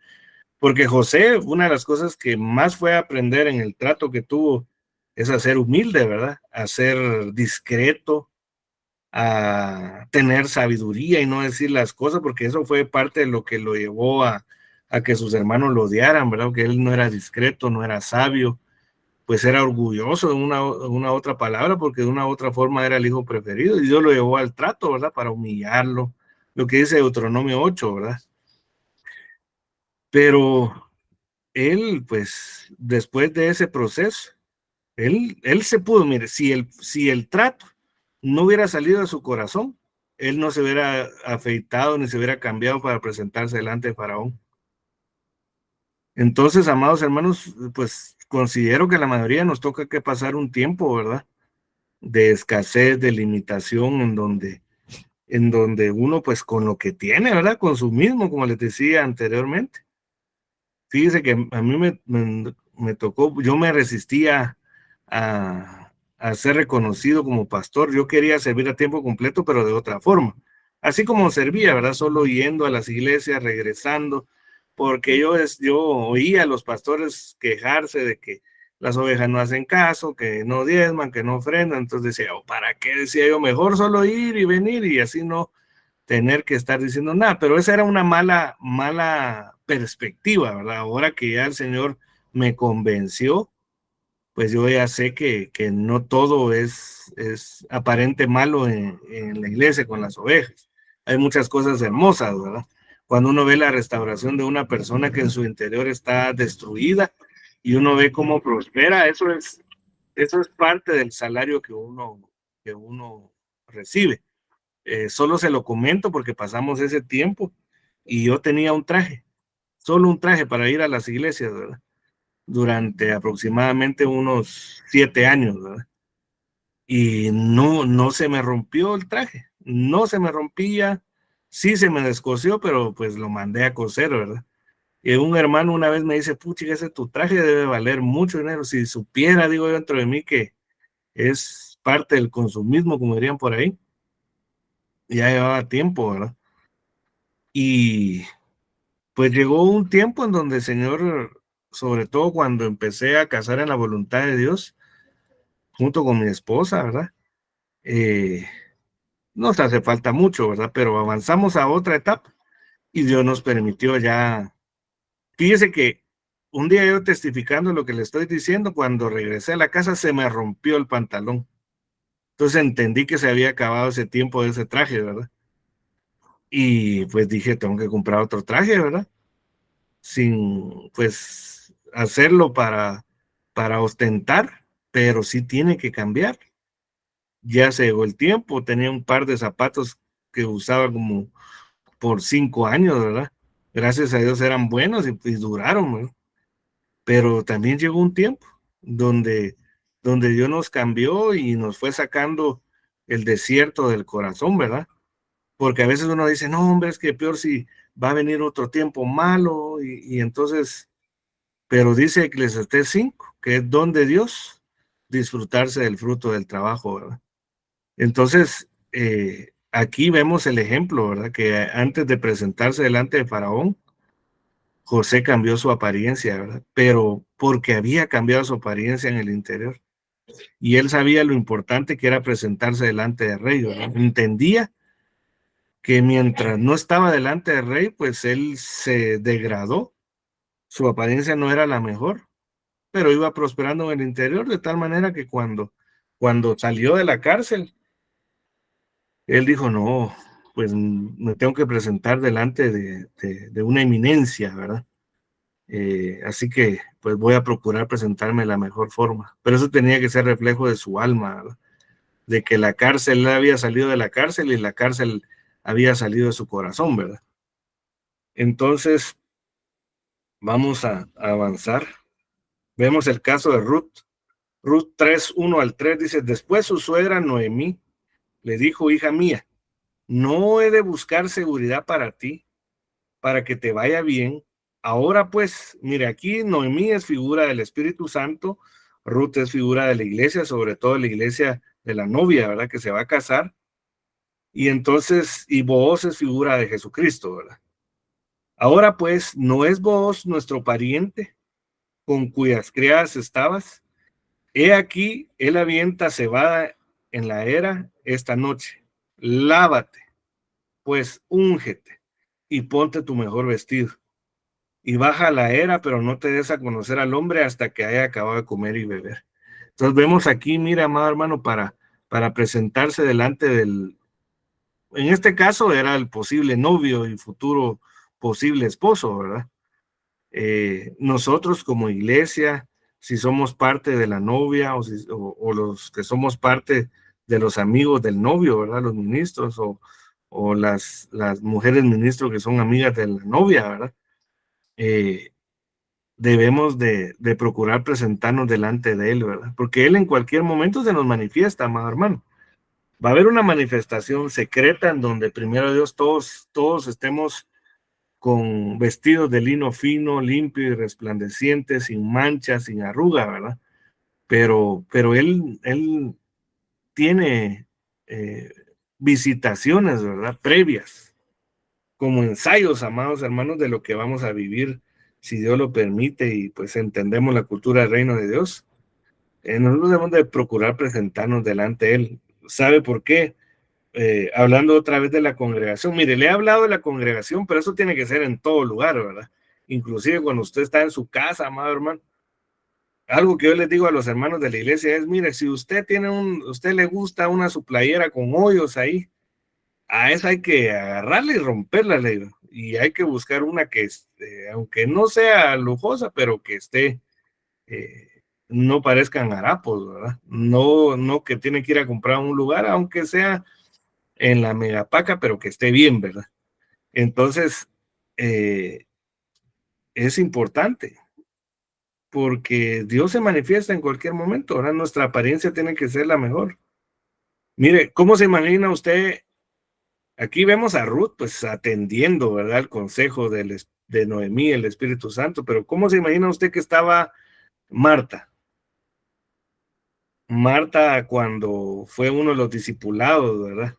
Porque José, una de las cosas que más fue a aprender en el trato que tuvo es a ser humilde, ¿verdad? A ser discreto, a tener sabiduría y no decir las cosas, porque eso fue parte de lo que lo llevó a que sus hermanos lo odiaran, ¿verdad? Que él no era discreto, no era sabio, pues era orgulloso de una otra palabra, porque de una otra forma era el hijo preferido, y Dios lo llevó al trato, ¿verdad? Para humillarlo, lo que dice Deuteronomio 8, ¿verdad? Pero él, pues, después de ese proceso, él se pudo, mire, si el trato no hubiera salido de su corazón, él no se hubiera afeitado ni se hubiera cambiado para presentarse delante de Faraón. Entonces, amados hermanos, pues considero que la mayoría nos toca que pasar un tiempo, ¿verdad? De escasez, de limitación, en donde uno, pues con lo que tiene, ¿verdad? Con su mismo, como les decía anteriormente. Fíjese que a mí me tocó, yo me resistía a ser reconocido como pastor. Yo quería servir a tiempo completo, pero de otra forma. Así como servía, ¿verdad? Solo yendo a las iglesias, regresando, porque yo oía a los pastores quejarse de que las ovejas no hacen caso, que no diezman, que no ofrendan. Entonces decía, ¿para qué? Decía yo, mejor solo ir y venir y así no tener que estar diciendo nada, pero esa era una mala perspectiva, ¿verdad? Ahora que ya el Señor me convenció, pues yo ya sé que no todo es aparente malo en la iglesia con las ovejas. Hay muchas cosas hermosas, ¿verdad? Cuando uno ve la restauración de una persona que en su interior está destruida y uno ve cómo prospera, eso es parte del salario que uno recibe. Solo se lo comento porque pasamos ese tiempo y yo tenía un traje, solo un traje para ir a las iglesias, ¿verdad? Durante aproximadamente unos 7 años, ¿verdad? Y no se me rompió el traje, no se me rompía, sí se me descosió, pero pues lo mandé a coser, ¿verdad? Y un hermano una vez me dice, pucha, ese tu traje debe valer mucho dinero, si supiera, digo yo dentro de mí, que es parte del consumismo, como dirían por ahí. Ya llevaba tiempo, ¿verdad? Y pues llegó un tiempo en donde el Señor, sobre todo cuando empecé a casar en la voluntad de Dios, junto con mi esposa, ¿verdad? Nos hace falta mucho, ¿verdad? Pero avanzamos a otra etapa y Dios nos permitió ya. Fíjese que un día yo testificando lo que le estoy diciendo, cuando regresé a la casa se me rompió el pantalón. Entonces entendí que se había acabado ese tiempo de ese traje, ¿verdad? Y pues dije, tengo que comprar otro traje, ¿verdad? Sin pues hacerlo para ostentar, pero sí tiene que cambiar. Ya se llegó el tiempo, tenía un par de zapatos que usaba como por 5 años, ¿verdad? Gracias a Dios eran buenos y duraron, ¿verdad? Pero también llegó un tiempo donde Dios nos cambió y nos fue sacando el desierto del corazón, ¿verdad? Porque a veces uno dice, no, hombre, es que peor si va a venir otro tiempo malo y entonces, pero dice Eclesiastés 5, que es don de Dios disfrutarse del fruto del trabajo, ¿verdad? Entonces, aquí vemos el ejemplo, ¿verdad? Que antes de presentarse delante de Faraón, José cambió su apariencia, ¿verdad? Pero porque había cambiado su apariencia en el interior. Y él sabía lo importante que era presentarse delante del rey, ¿verdad? Entendía que mientras no estaba delante del rey, pues él se degradó. Su apariencia no era la mejor, pero iba prosperando en el interior de tal manera que cuando salió de la cárcel, Él dijo, no, pues me tengo que presentar delante de una eminencia, ¿verdad? Así que pues voy a procurar presentarme de la mejor forma. Pero eso tenía que ser reflejo de su alma, ¿verdad? De que la cárcel, él había salido de la cárcel y la cárcel había salido de su corazón, ¿verdad? Entonces, vamos a avanzar. Vemos el caso de Ruth. Ruth 3:1-3 dice, después su suegra Noemí le dijo, hija mía, no he de buscar seguridad para ti, para que te vaya bien. Ahora pues, mire, aquí Noemí es figura del Espíritu Santo, Ruth es figura de la iglesia, sobre todo la iglesia de la novia, ¿verdad? Que se va a casar. Y entonces, y Booz es figura de Jesucristo, ¿verdad? Ahora pues, ¿no es Booz nuestro pariente con cuyas criadas estabas? He aquí, él avienta cebada en la era esta noche. Lávate, pues úngete y ponte tu mejor vestido. Y baja a la era, pero no te des a conocer al hombre hasta que haya acabado de comer y beber. Entonces vemos aquí, mira, amado hermano, para presentarse delante del, en este caso era el posible novio y futuro posible esposo, ¿verdad? Nosotros como iglesia, si somos parte de la novia o los que somos parte de los amigos del novio, ¿verdad? Los ministros o las mujeres ministros que son amigas de la novia, ¿verdad? Debemos de procurar presentarnos delante de él, ¿verdad? Porque él en cualquier momento se nos manifiesta, amado hermano. Va a haber una manifestación secreta en donde primero Dios todos estemos con vestidos de lino fino, limpio y resplandeciente, sin manchas, sin arruga, ¿verdad? Pero él tiene visitaciones, ¿verdad? Previas, como ensayos, amados hermanos, de lo que vamos a vivir, si Dios lo permite, y pues entendemos la cultura del reino de Dios. Nosotros debemos de procurar presentarnos delante de él. ¿Sabe por qué? Hablando otra vez de la congregación, mire, le he hablado de la congregación, pero eso tiene que ser en todo lugar, ¿verdad? Inclusive cuando usted está en su casa, amado hermano. Algo que yo les digo a los hermanos de la iglesia es, mire, si usted usted le gusta una su playera con hoyos ahí, a esa hay que agarrarla y romperla, le digo. Y hay que buscar una que, aunque no sea lujosa, pero que esté, no parezcan harapos, ¿verdad? No que tiene que ir a comprar a un lugar, aunque sea en la megapaca, pero que esté bien, ¿verdad? Entonces, es importante, porque Dios se manifiesta en cualquier momento, ¿verdad? Nuestra apariencia tiene que ser la mejor. Mire, ¿cómo se imagina usted? Aquí vemos a Ruth, pues, atendiendo, ¿verdad? El consejo de Noemí, el Espíritu Santo, pero ¿cómo se imagina usted que estaba Marta? Marta cuando fue uno de los discipulados, ¿verdad?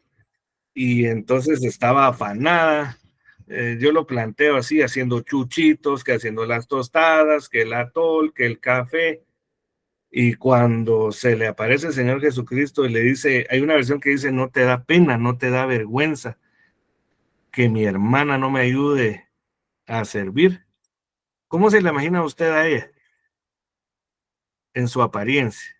Y entonces estaba afanada. Yo lo planteo así, haciendo chuchitos, que haciendo las tostadas, que el atol, que el café. Y cuando se le aparece el Señor Jesucristo y le dice, hay una versión que dice, no te da pena, no te da vergüenza que mi hermana no me ayude a servir. ¿Cómo se le imagina a usted a ella en su apariencia?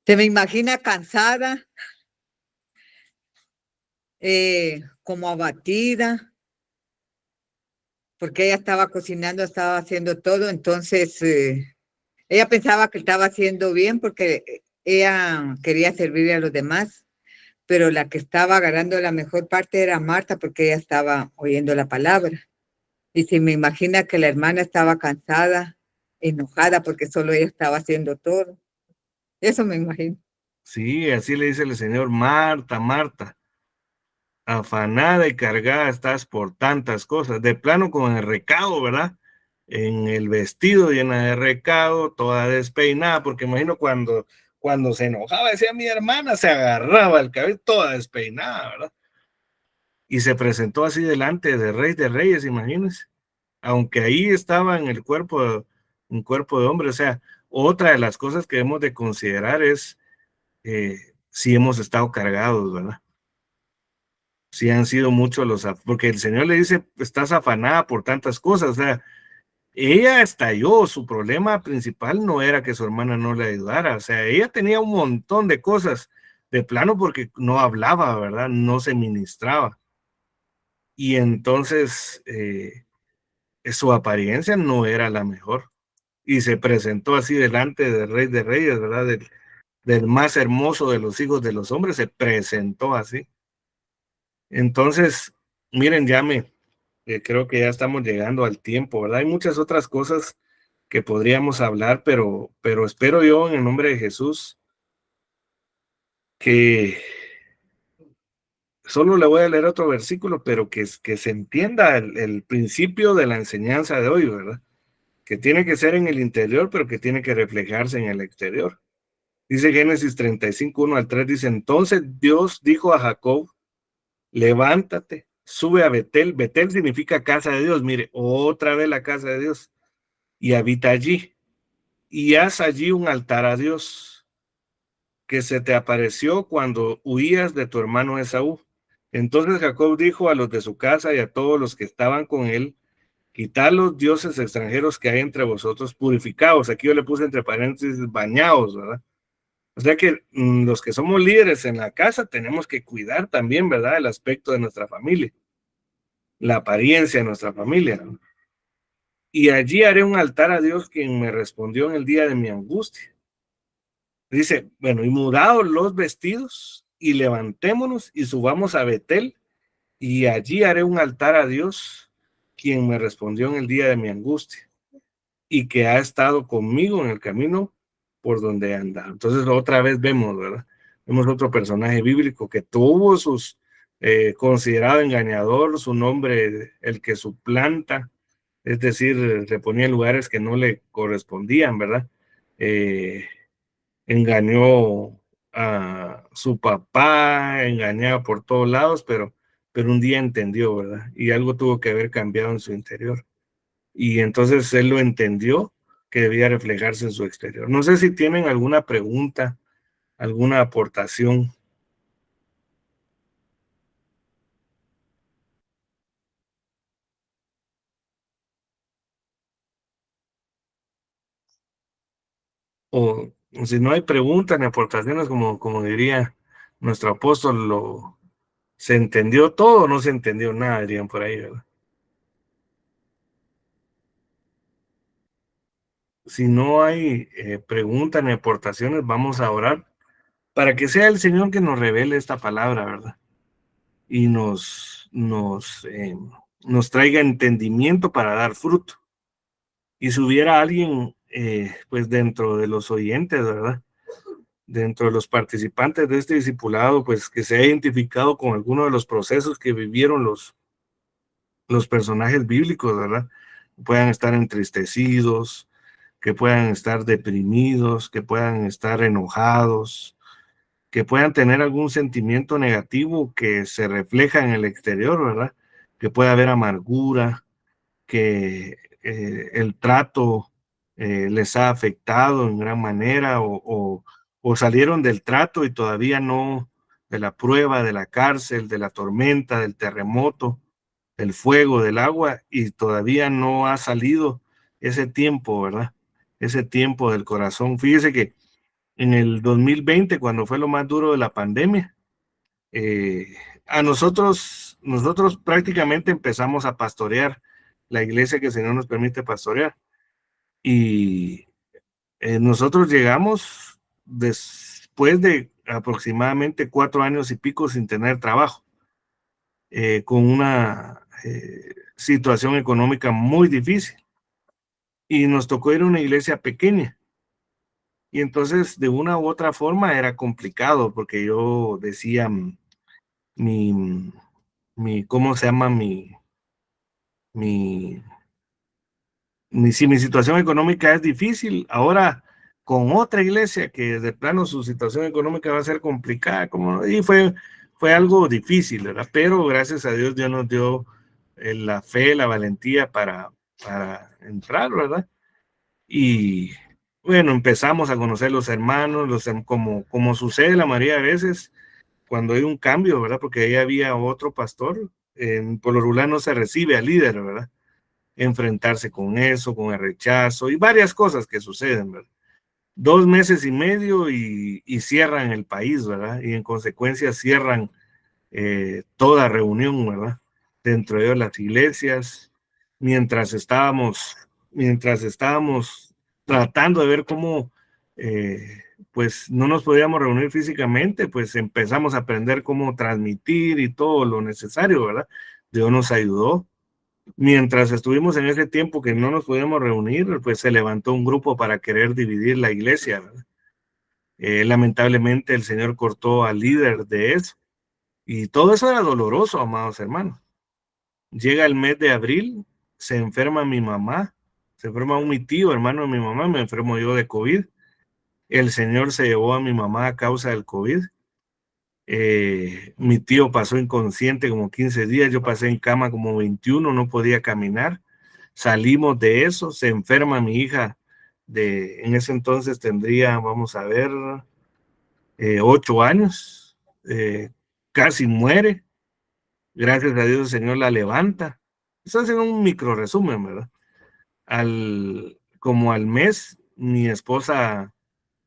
Se me imagina cansada, como abatida, porque ella estaba cocinando, estaba haciendo todo, entonces ella pensaba que estaba haciendo bien porque ella quería servir a los demás, pero la que estaba agarrando la mejor parte era Marta porque ella estaba oyendo la palabra. Y se me imagina que la hermana estaba cansada, enojada porque solo ella estaba haciendo todo. Eso me imagino. Sí, así le dice el Señor, Marta, Marta, afanada y cargada estás por tantas cosas, de plano con el recado, ¿verdad? En el vestido llena de recado, toda despeinada, porque imagino cuando se enojaba, decía mi hermana, se agarraba el cabello toda despeinada, ¿verdad? Y se presentó así delante de Reyes, imagínense, aunque ahí estaba en el cuerpo, un cuerpo de hombre. O sea, otra de las cosas que debemos de considerar es si hemos estado cargados, ¿verdad? Si han sido muchos porque el Señor le dice, estás afanada por tantas cosas, o sea, ella estalló. Su problema principal no era que su hermana no le ayudara, o sea, ella tenía un montón de cosas de plano porque no hablaba, ¿verdad? No se ministraba. Y entonces su apariencia no era la mejor. Y se presentó así delante del Rey de Reyes, ¿verdad? Del más hermoso de los hijos de los hombres, se presentó así. Entonces, miren, creo que ya estamos llegando al tiempo, ¿verdad? Hay muchas otras cosas que podríamos hablar, pero espero yo en el nombre de Jesús que solo le voy a leer otro versículo, pero que se entienda el principio de la enseñanza de hoy, ¿verdad? Que tiene que ser en el interior, pero que tiene que reflejarse en el exterior. Dice Génesis 35, 1 al 3, dice, entonces Dios dijo a Jacob, levántate, sube a Betel. Betel significa casa de Dios. Mire, otra vez la casa de Dios. Y habita allí. Y haz allí un altar a Dios, que se te apareció cuando huías de tu hermano Esaú. Entonces Jacob dijo a los de su casa y a todos los que estaban con él, quitad los dioses extranjeros que hay entre vosotros, purificados. Aquí yo le puse entre paréntesis, bañados, ¿verdad? O sea que los que somos líderes en la casa tenemos que cuidar también, ¿verdad? El aspecto de nuestra familia, la apariencia de nuestra familia, ¿no? Y allí haré un altar a Dios, quien me respondió en el día de mi angustia. Dice, bueno, y mudados los vestidos, y levantémonos y subamos a Betel, y allí haré un altar a Dios, quien me respondió en el día de mi angustia, y que ha estado conmigo en el camino por donde anda. Entonces otra vez vemos, ¿verdad? Vemos otro personaje bíblico que tuvo sus, considerado engañador, su nombre, el que suplanta, es decir, se ponía en lugares que no le correspondían, ¿verdad? Engañó a su papá, engañaba por todos lados, pero un día entendió, ¿verdad? Y algo tuvo que haber cambiado en su interior. Y entonces él lo entendió que debía reflejarse en su exterior. No sé si tienen alguna pregunta, alguna aportación. O si no hay preguntas ni aportaciones, como diría nuestro apóstol, ¿se entendió todo o no se entendió nada? Dirían por ahí, ¿verdad? Si no hay preguntas ni aportaciones, vamos a orar para que sea el Señor que nos revele esta palabra, ¿verdad? Y nos traiga entendimiento para dar fruto. Y si hubiera alguien, pues dentro de los oyentes, ¿verdad? Dentro de los participantes de este discipulado, pues que se haya identificado con alguno de los procesos que vivieron los personajes bíblicos, ¿verdad? Puedan estar entristecidos, que puedan estar deprimidos, que puedan estar enojados, que puedan tener algún sentimiento negativo que se refleja en el exterior, ¿verdad? Que pueda haber amargura, que el trato les ha afectado en gran manera o salieron del trato y todavía no, de la prueba, de la cárcel, de la tormenta, del terremoto, del fuego, del agua, y todavía no ha salido ese tiempo, ¿verdad? Ese tiempo del corazón. Fíjese que en el 2020, cuando fue lo más duro de la pandemia, a nosotros prácticamente empezamos a pastorear la iglesia que el Señor nos permite pastorear. Y nosotros llegamos después de aproximadamente 4 años y pico sin tener trabajo, con una situación económica muy difícil. Y nos tocó ir a una iglesia pequeña. Y entonces, de una u otra forma, era complicado porque yo decía, ¿cómo se llama? Si mi situación económica es difícil, ahora con otra iglesia que de plano su situación económica va a ser complicada, y fue algo difícil, ¿verdad? Pero gracias a Dios nos dio la fe, la valentía para entrar, ¿verdad? Y bueno, empezamos a conocer los hermanos, como sucede la mayoría de veces cuando hay un cambio, ¿verdad? Porque ahí había otro pastor, por lo regular no se recibe al líder, ¿verdad? enfrentarse con eso, con el rechazo y varias cosas que suceden, ¿verdad? 2 meses y medio y cierran el país, ¿verdad? Y en consecuencia cierran toda reunión, ¿verdad? Dentro de las iglesias, mientras estábamos tratando de ver cómo, pues no nos podíamos reunir físicamente, pues empezamos a aprender cómo transmitir y todo lo necesario, ¿verdad? Dios nos ayudó. Mientras estuvimos en ese tiempo que no nos podíamos reunir, pues se levantó un grupo para querer dividir la iglesia, ¿verdad? Lamentablemente el Señor cortó al líder de eso. Y todo eso era doloroso, amados hermanos. Llega el mes de abril, se enferma mi mamá, se enferma mi tío, hermano de mi mamá, me enfermo yo de COVID. El Señor se llevó a mi mamá a causa del COVID. Mi tío pasó inconsciente como 15 días, yo pasé en cama como 21, no podía caminar. Salimos de eso, se enferma mi hija, en ese entonces tendría, vamos a ver, 8 años, casi muere. Gracias a Dios el Señor la levanta. Estoy haciendo un micro resumen, ¿verdad? Como al mes, mi esposa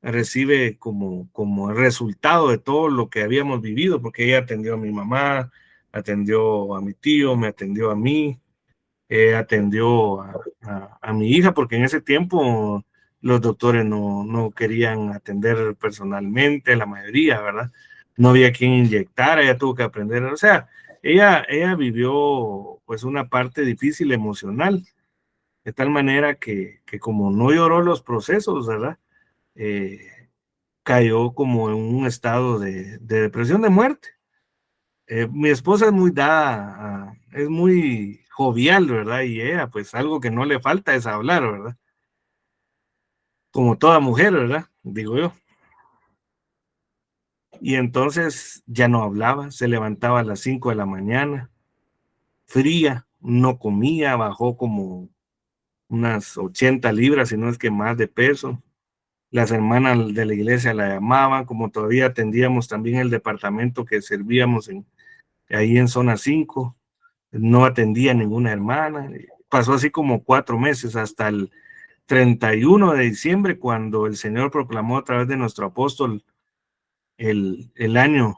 recibe como el resultado de todo lo que habíamos vivido, porque ella atendió a mi mamá, atendió a mi tío, me atendió a mí, atendió a mi hija, porque en ese tiempo los doctores no querían atender personalmente, la mayoría, ¿verdad? No había quien inyectar, ella tuvo que aprender, o sea, ella vivió pues una parte difícil emocional, de tal manera que como no lloró los procesos, ¿verdad? Cayó como en un estado de depresión de muerte. Mi esposa es muy dada, es muy jovial, ¿verdad? Y ella, pues algo que no le falta es hablar, ¿verdad? Como toda mujer, ¿verdad? Digo yo. Y entonces ya no hablaba, se levantaba a las 5 de la mañana, fría, no comía, bajó como unas 80 libras, si no es que más de peso. Las hermanas de la iglesia la llamaban, como todavía atendíamos también el departamento que servíamos ahí en zona 5, no atendía ninguna hermana. Pasó así como 4 meses hasta el 31 de diciembre, cuando el Señor proclamó a través de nuestro apóstol el año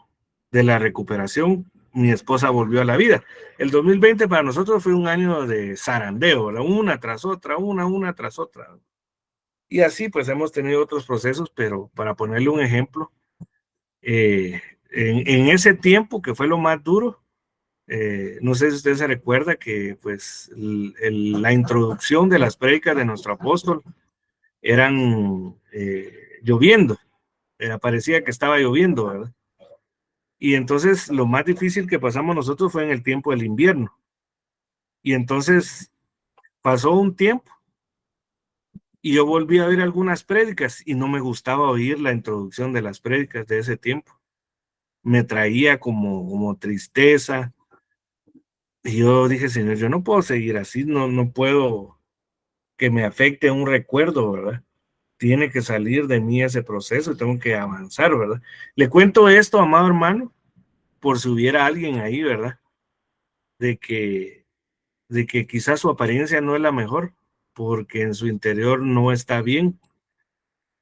de la recuperación. Mi esposa volvió a la vida. El 2020 para nosotros fue un año de zarandeo, ¿verdad? Una tras otra, una tras otra. Y así pues hemos tenido otros procesos, pero para ponerle un ejemplo, en ese tiempo que fue lo más duro, no sé si usted se recuerda que pues la introducción de las prédicas de nuestro apóstol eran lloviendo, parecía que estaba lloviendo, ¿verdad? Y entonces lo más difícil que pasamos nosotros fue en el tiempo del invierno. Y entonces pasó un tiempo y yo volví a oír algunas prédicas y no me gustaba oír la introducción de las prédicas de ese tiempo. Me traía como tristeza. Y yo dije, Señor, yo no puedo seguir así, no puedo que me afecte un recuerdo, ¿verdad? Tiene que salir de mí ese proceso y tengo que avanzar, ¿verdad? Le cuento esto, amado hermano, por si hubiera alguien ahí, ¿verdad? De que quizás su apariencia no es la mejor, porque en su interior no está bien,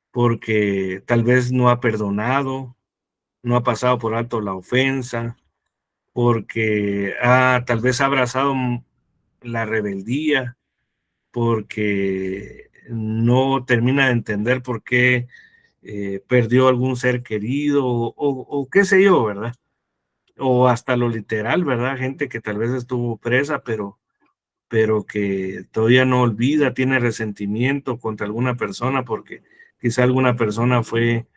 porque tal vez no ha perdonado, no ha pasado por alto la ofensa, porque tal vez ha abrazado la rebeldía, porque no termina de entender por qué perdió algún ser querido o qué sé yo, ¿verdad? O hasta lo literal, ¿verdad? Gente que tal vez estuvo presa, pero que todavía no olvida, tiene resentimiento contra alguna persona porque quizá alguna persona fue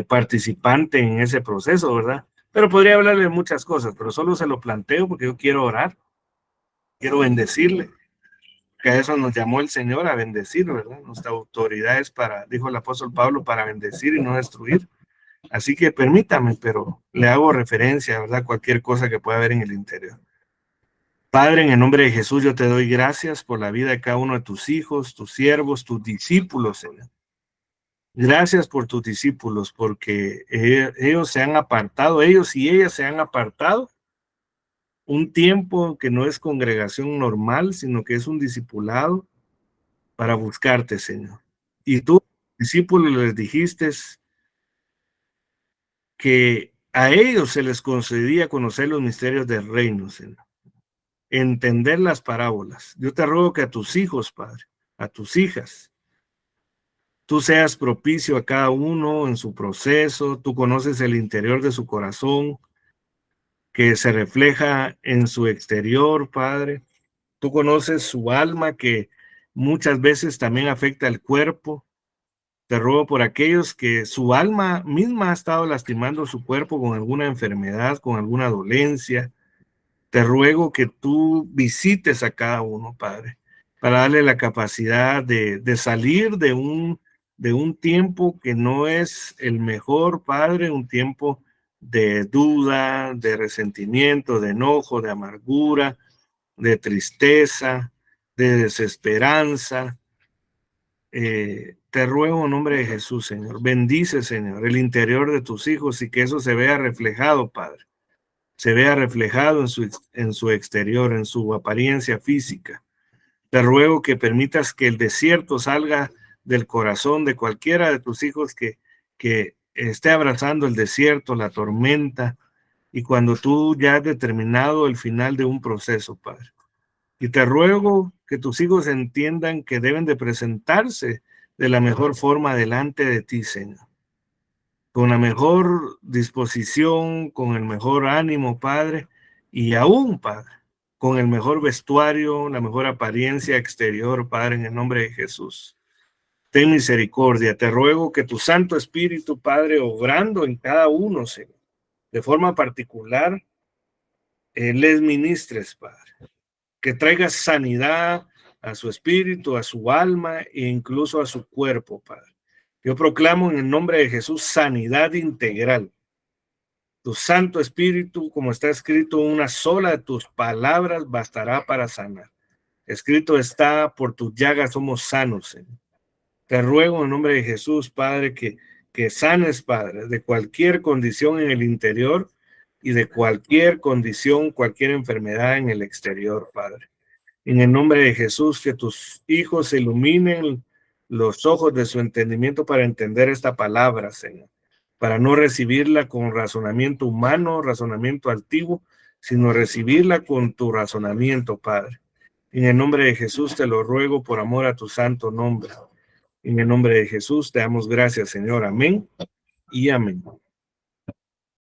participante en ese proceso, ¿verdad? Pero podría hablarle de muchas cosas, pero solo se lo planteo porque yo quiero orar, quiero bendecirle, que a eso nos llamó el Señor, a bendecir, ¿verdad? Nuestra autoridad es dijo el apóstol Pablo, para bendecir y no destruir. Así que permítame, pero le hago referencia, ¿verdad? Cualquier cosa que pueda haber en el interior. Padre, en el nombre de Jesús, yo te doy gracias por la vida de cada uno de tus hijos, tus siervos, tus discípulos, Señor. Gracias por tus discípulos, porque ellos se han apartado, ellos y ellas se han apartado un tiempo que no es congregación normal, sino que es un discipulado para buscarte, Señor. Y tú, discípulos, les dijiste que a ellos se les concedía conocer los misterios del reino, Señor, entender las parábolas. Yo te ruego que a tus hijos, Padre, a tus hijas, tú seas propicio a cada uno en su proceso. Tú conoces el interior de su corazón, que se refleja en su exterior, Padre. Tú conoces su alma, que muchas veces también afecta el cuerpo. Te ruego por aquellos que su alma misma ha estado lastimando su cuerpo con alguna enfermedad, con alguna dolencia. Te ruego que tú visites a cada uno, Padre, para darle la capacidad de salir de un tiempo que no es el mejor, Padre, un tiempo de duda, de resentimiento, de enojo, de amargura, de tristeza, de desesperanza. Te ruego en nombre de Jesús, Señor, bendice, Señor, el interior de tus hijos y que eso se vea reflejado, Padre, se vea reflejado en su exterior, en su apariencia física. Te ruego que permitas que el desierto salga del corazón de cualquiera de tus hijos que esté abrazando el desierto, la tormenta, y cuando tú ya has determinado el final de un proceso, Padre. Y te ruego que tus hijos entiendan que deben de presentarse de la mejor forma delante de ti, Señor. Con la mejor disposición, con el mejor ánimo, Padre, y aún, Padre, con el mejor vestuario, la mejor apariencia exterior, Padre, en el nombre de Jesús. Ten misericordia. Te ruego que tu Santo Espíritu, Padre, obrando en cada uno, Señor, de forma particular, les ministres, Padre. Que traiga sanidad a su espíritu, a su alma e incluso a su cuerpo, Padre. Yo proclamo en el nombre de Jesús sanidad integral. Tu Santo Espíritu, como está escrito, una sola de tus palabras bastará para sanar. Escrito está, por tus llagas somos sanos, Señor. Te ruego en nombre de Jesús, Padre, que sanes, Padre, de cualquier condición en el interior y de cualquier condición, cualquier enfermedad en el exterior, Padre. En el nombre de Jesús, que tus hijos iluminen los ojos de su entendimiento para entender esta palabra, Señor, para no recibirla con razonamiento humano, razonamiento antiguo, sino recibirla con tu razonamiento, Padre. En el nombre de Jesús te lo ruego por amor a tu santo nombre. En el nombre de Jesús te damos gracias, Señor. Amén y amén.